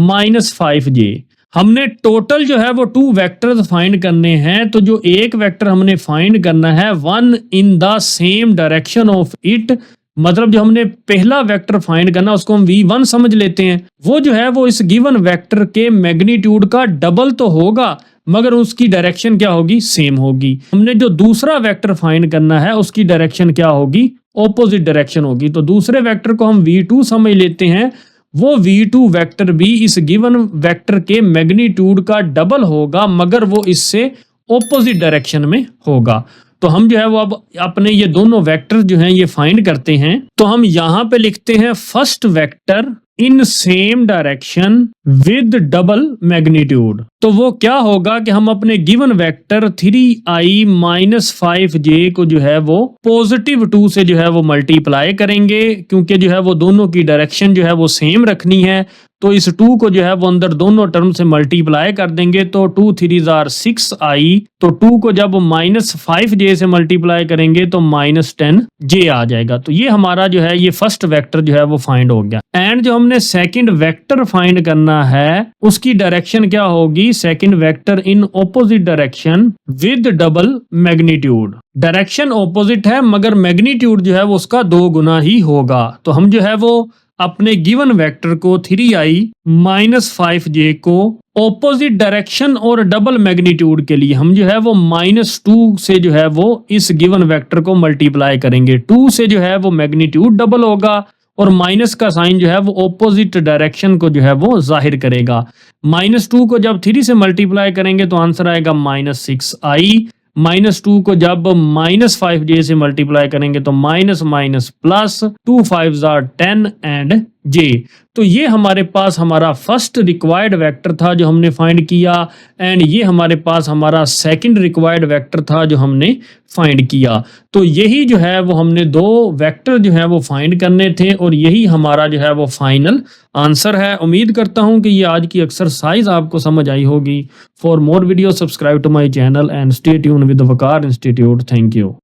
Speaker 1: 5j। हमने टोटल जो है वो 2 वेक्टर्स फाइंड करने हैं। तो जो एक वेक्टर हमने फाइंड करना है 1 in the same direction of it, मतलब जो हमने पहला वेक्टर फाइंड करना उसको हम v1 समझ लेते हैं। वो जो है वो इस गिवन वेक्टर के मैग्नीट्यूड का डबल तो होगा मगर उसकी डायरेक्शन क्या होगी? सेम होगी। हमने जो दूसरा वेक्टर फाइंड करना है उसकी डायरेक्शन क्या होगी? ऑपोजिट डायरेक्शन होगी। तो दूसरे वेक्टर को हम v2 समझ लेते हैं। वो v2 वेक्टर भी इस गिवन वेक्टर के मैग्नीट्यूड का डबल होगा मगर वो इससे ऑपोजिट डायरेक्शन में होगा। तो हम जो है वो अब अपने ये दोनों वेक्टर जो हैं ये फाइंड करते हैं। तो हम यहां पे लिखते हैं first vector in same direction with double magnitude. तो वो क्या होगा कि हम अपने गिवन वेक्टर 3i - 5j को जो है वो पॉजिटिव 2 से जो है वो मल्टीप्लाई करेंगे, क्योंकि जो है वो दोनों की डायरेक्शन जो है वो सेम रखनी है। तो इस 2 को जो है वो अंदर दोनों टर्म से मल्टीप्लाई कर देंगे। तो 2 3s are 6i। तो 2 को जब -5j से मल्टीप्लाई करेंगे तो -10j आ जाएगा। तो ये हमारा जो है ये फर्स्ट वेक्टर जो है वो फाइंड हो गया। एंड जो हमने सेकंड वेक्टर फाइंड करना है उसकी डायरेक्शन क्या होगी? Second vector in opposite direction with double magnitude. Direction opposite है मगर मैग्नीट्यूड जो है वो उसका 2 गुना ही होगा। तो हम जो है वो अपने गिवन वेक्टर को 3i - 5j को ऑपोजिट डायरेक्शन और डबल मैग्नीट्यूड के लिए हम जो है वो -2 से जो है वो इस गिवन वेक्टर को मल्टीप्लाई करेंगे। 2 से जो है वो मैग्नीट्यूड डबल होगा और माइनस का साइन जो है वो ऑपोजिट डायरेक्शन को जो है वो जाहिर करेगा। -2 को जब 3 से मल्टीप्लाई करेंगे तो आंसर आएगा -6i। -2 को जब -5j से मल्टीप्लाई करेंगे तो minus plus 2 5s are 10 and j। तो ये हमारे पास हमारा फर्स्ट रिक्वायर्ड वेक्टर था जो हमने फाइंड किया एंड ये हमारे पास हमारा सेकंड रिक्वायर्ड वेक्टर था जो हमने फाइंड किया। तो यही जो है वो हमने 2 वेक्टर जो है वो फाइंड करने थे और यही हमारा जो है वो फाइनल आंसर है। उम्मीद करता हूं कि ये आज की एक्सरसाइज आपको समझ आई होगी। For more video subscribe to my channel and stay tune with Waqar institute. Thank you.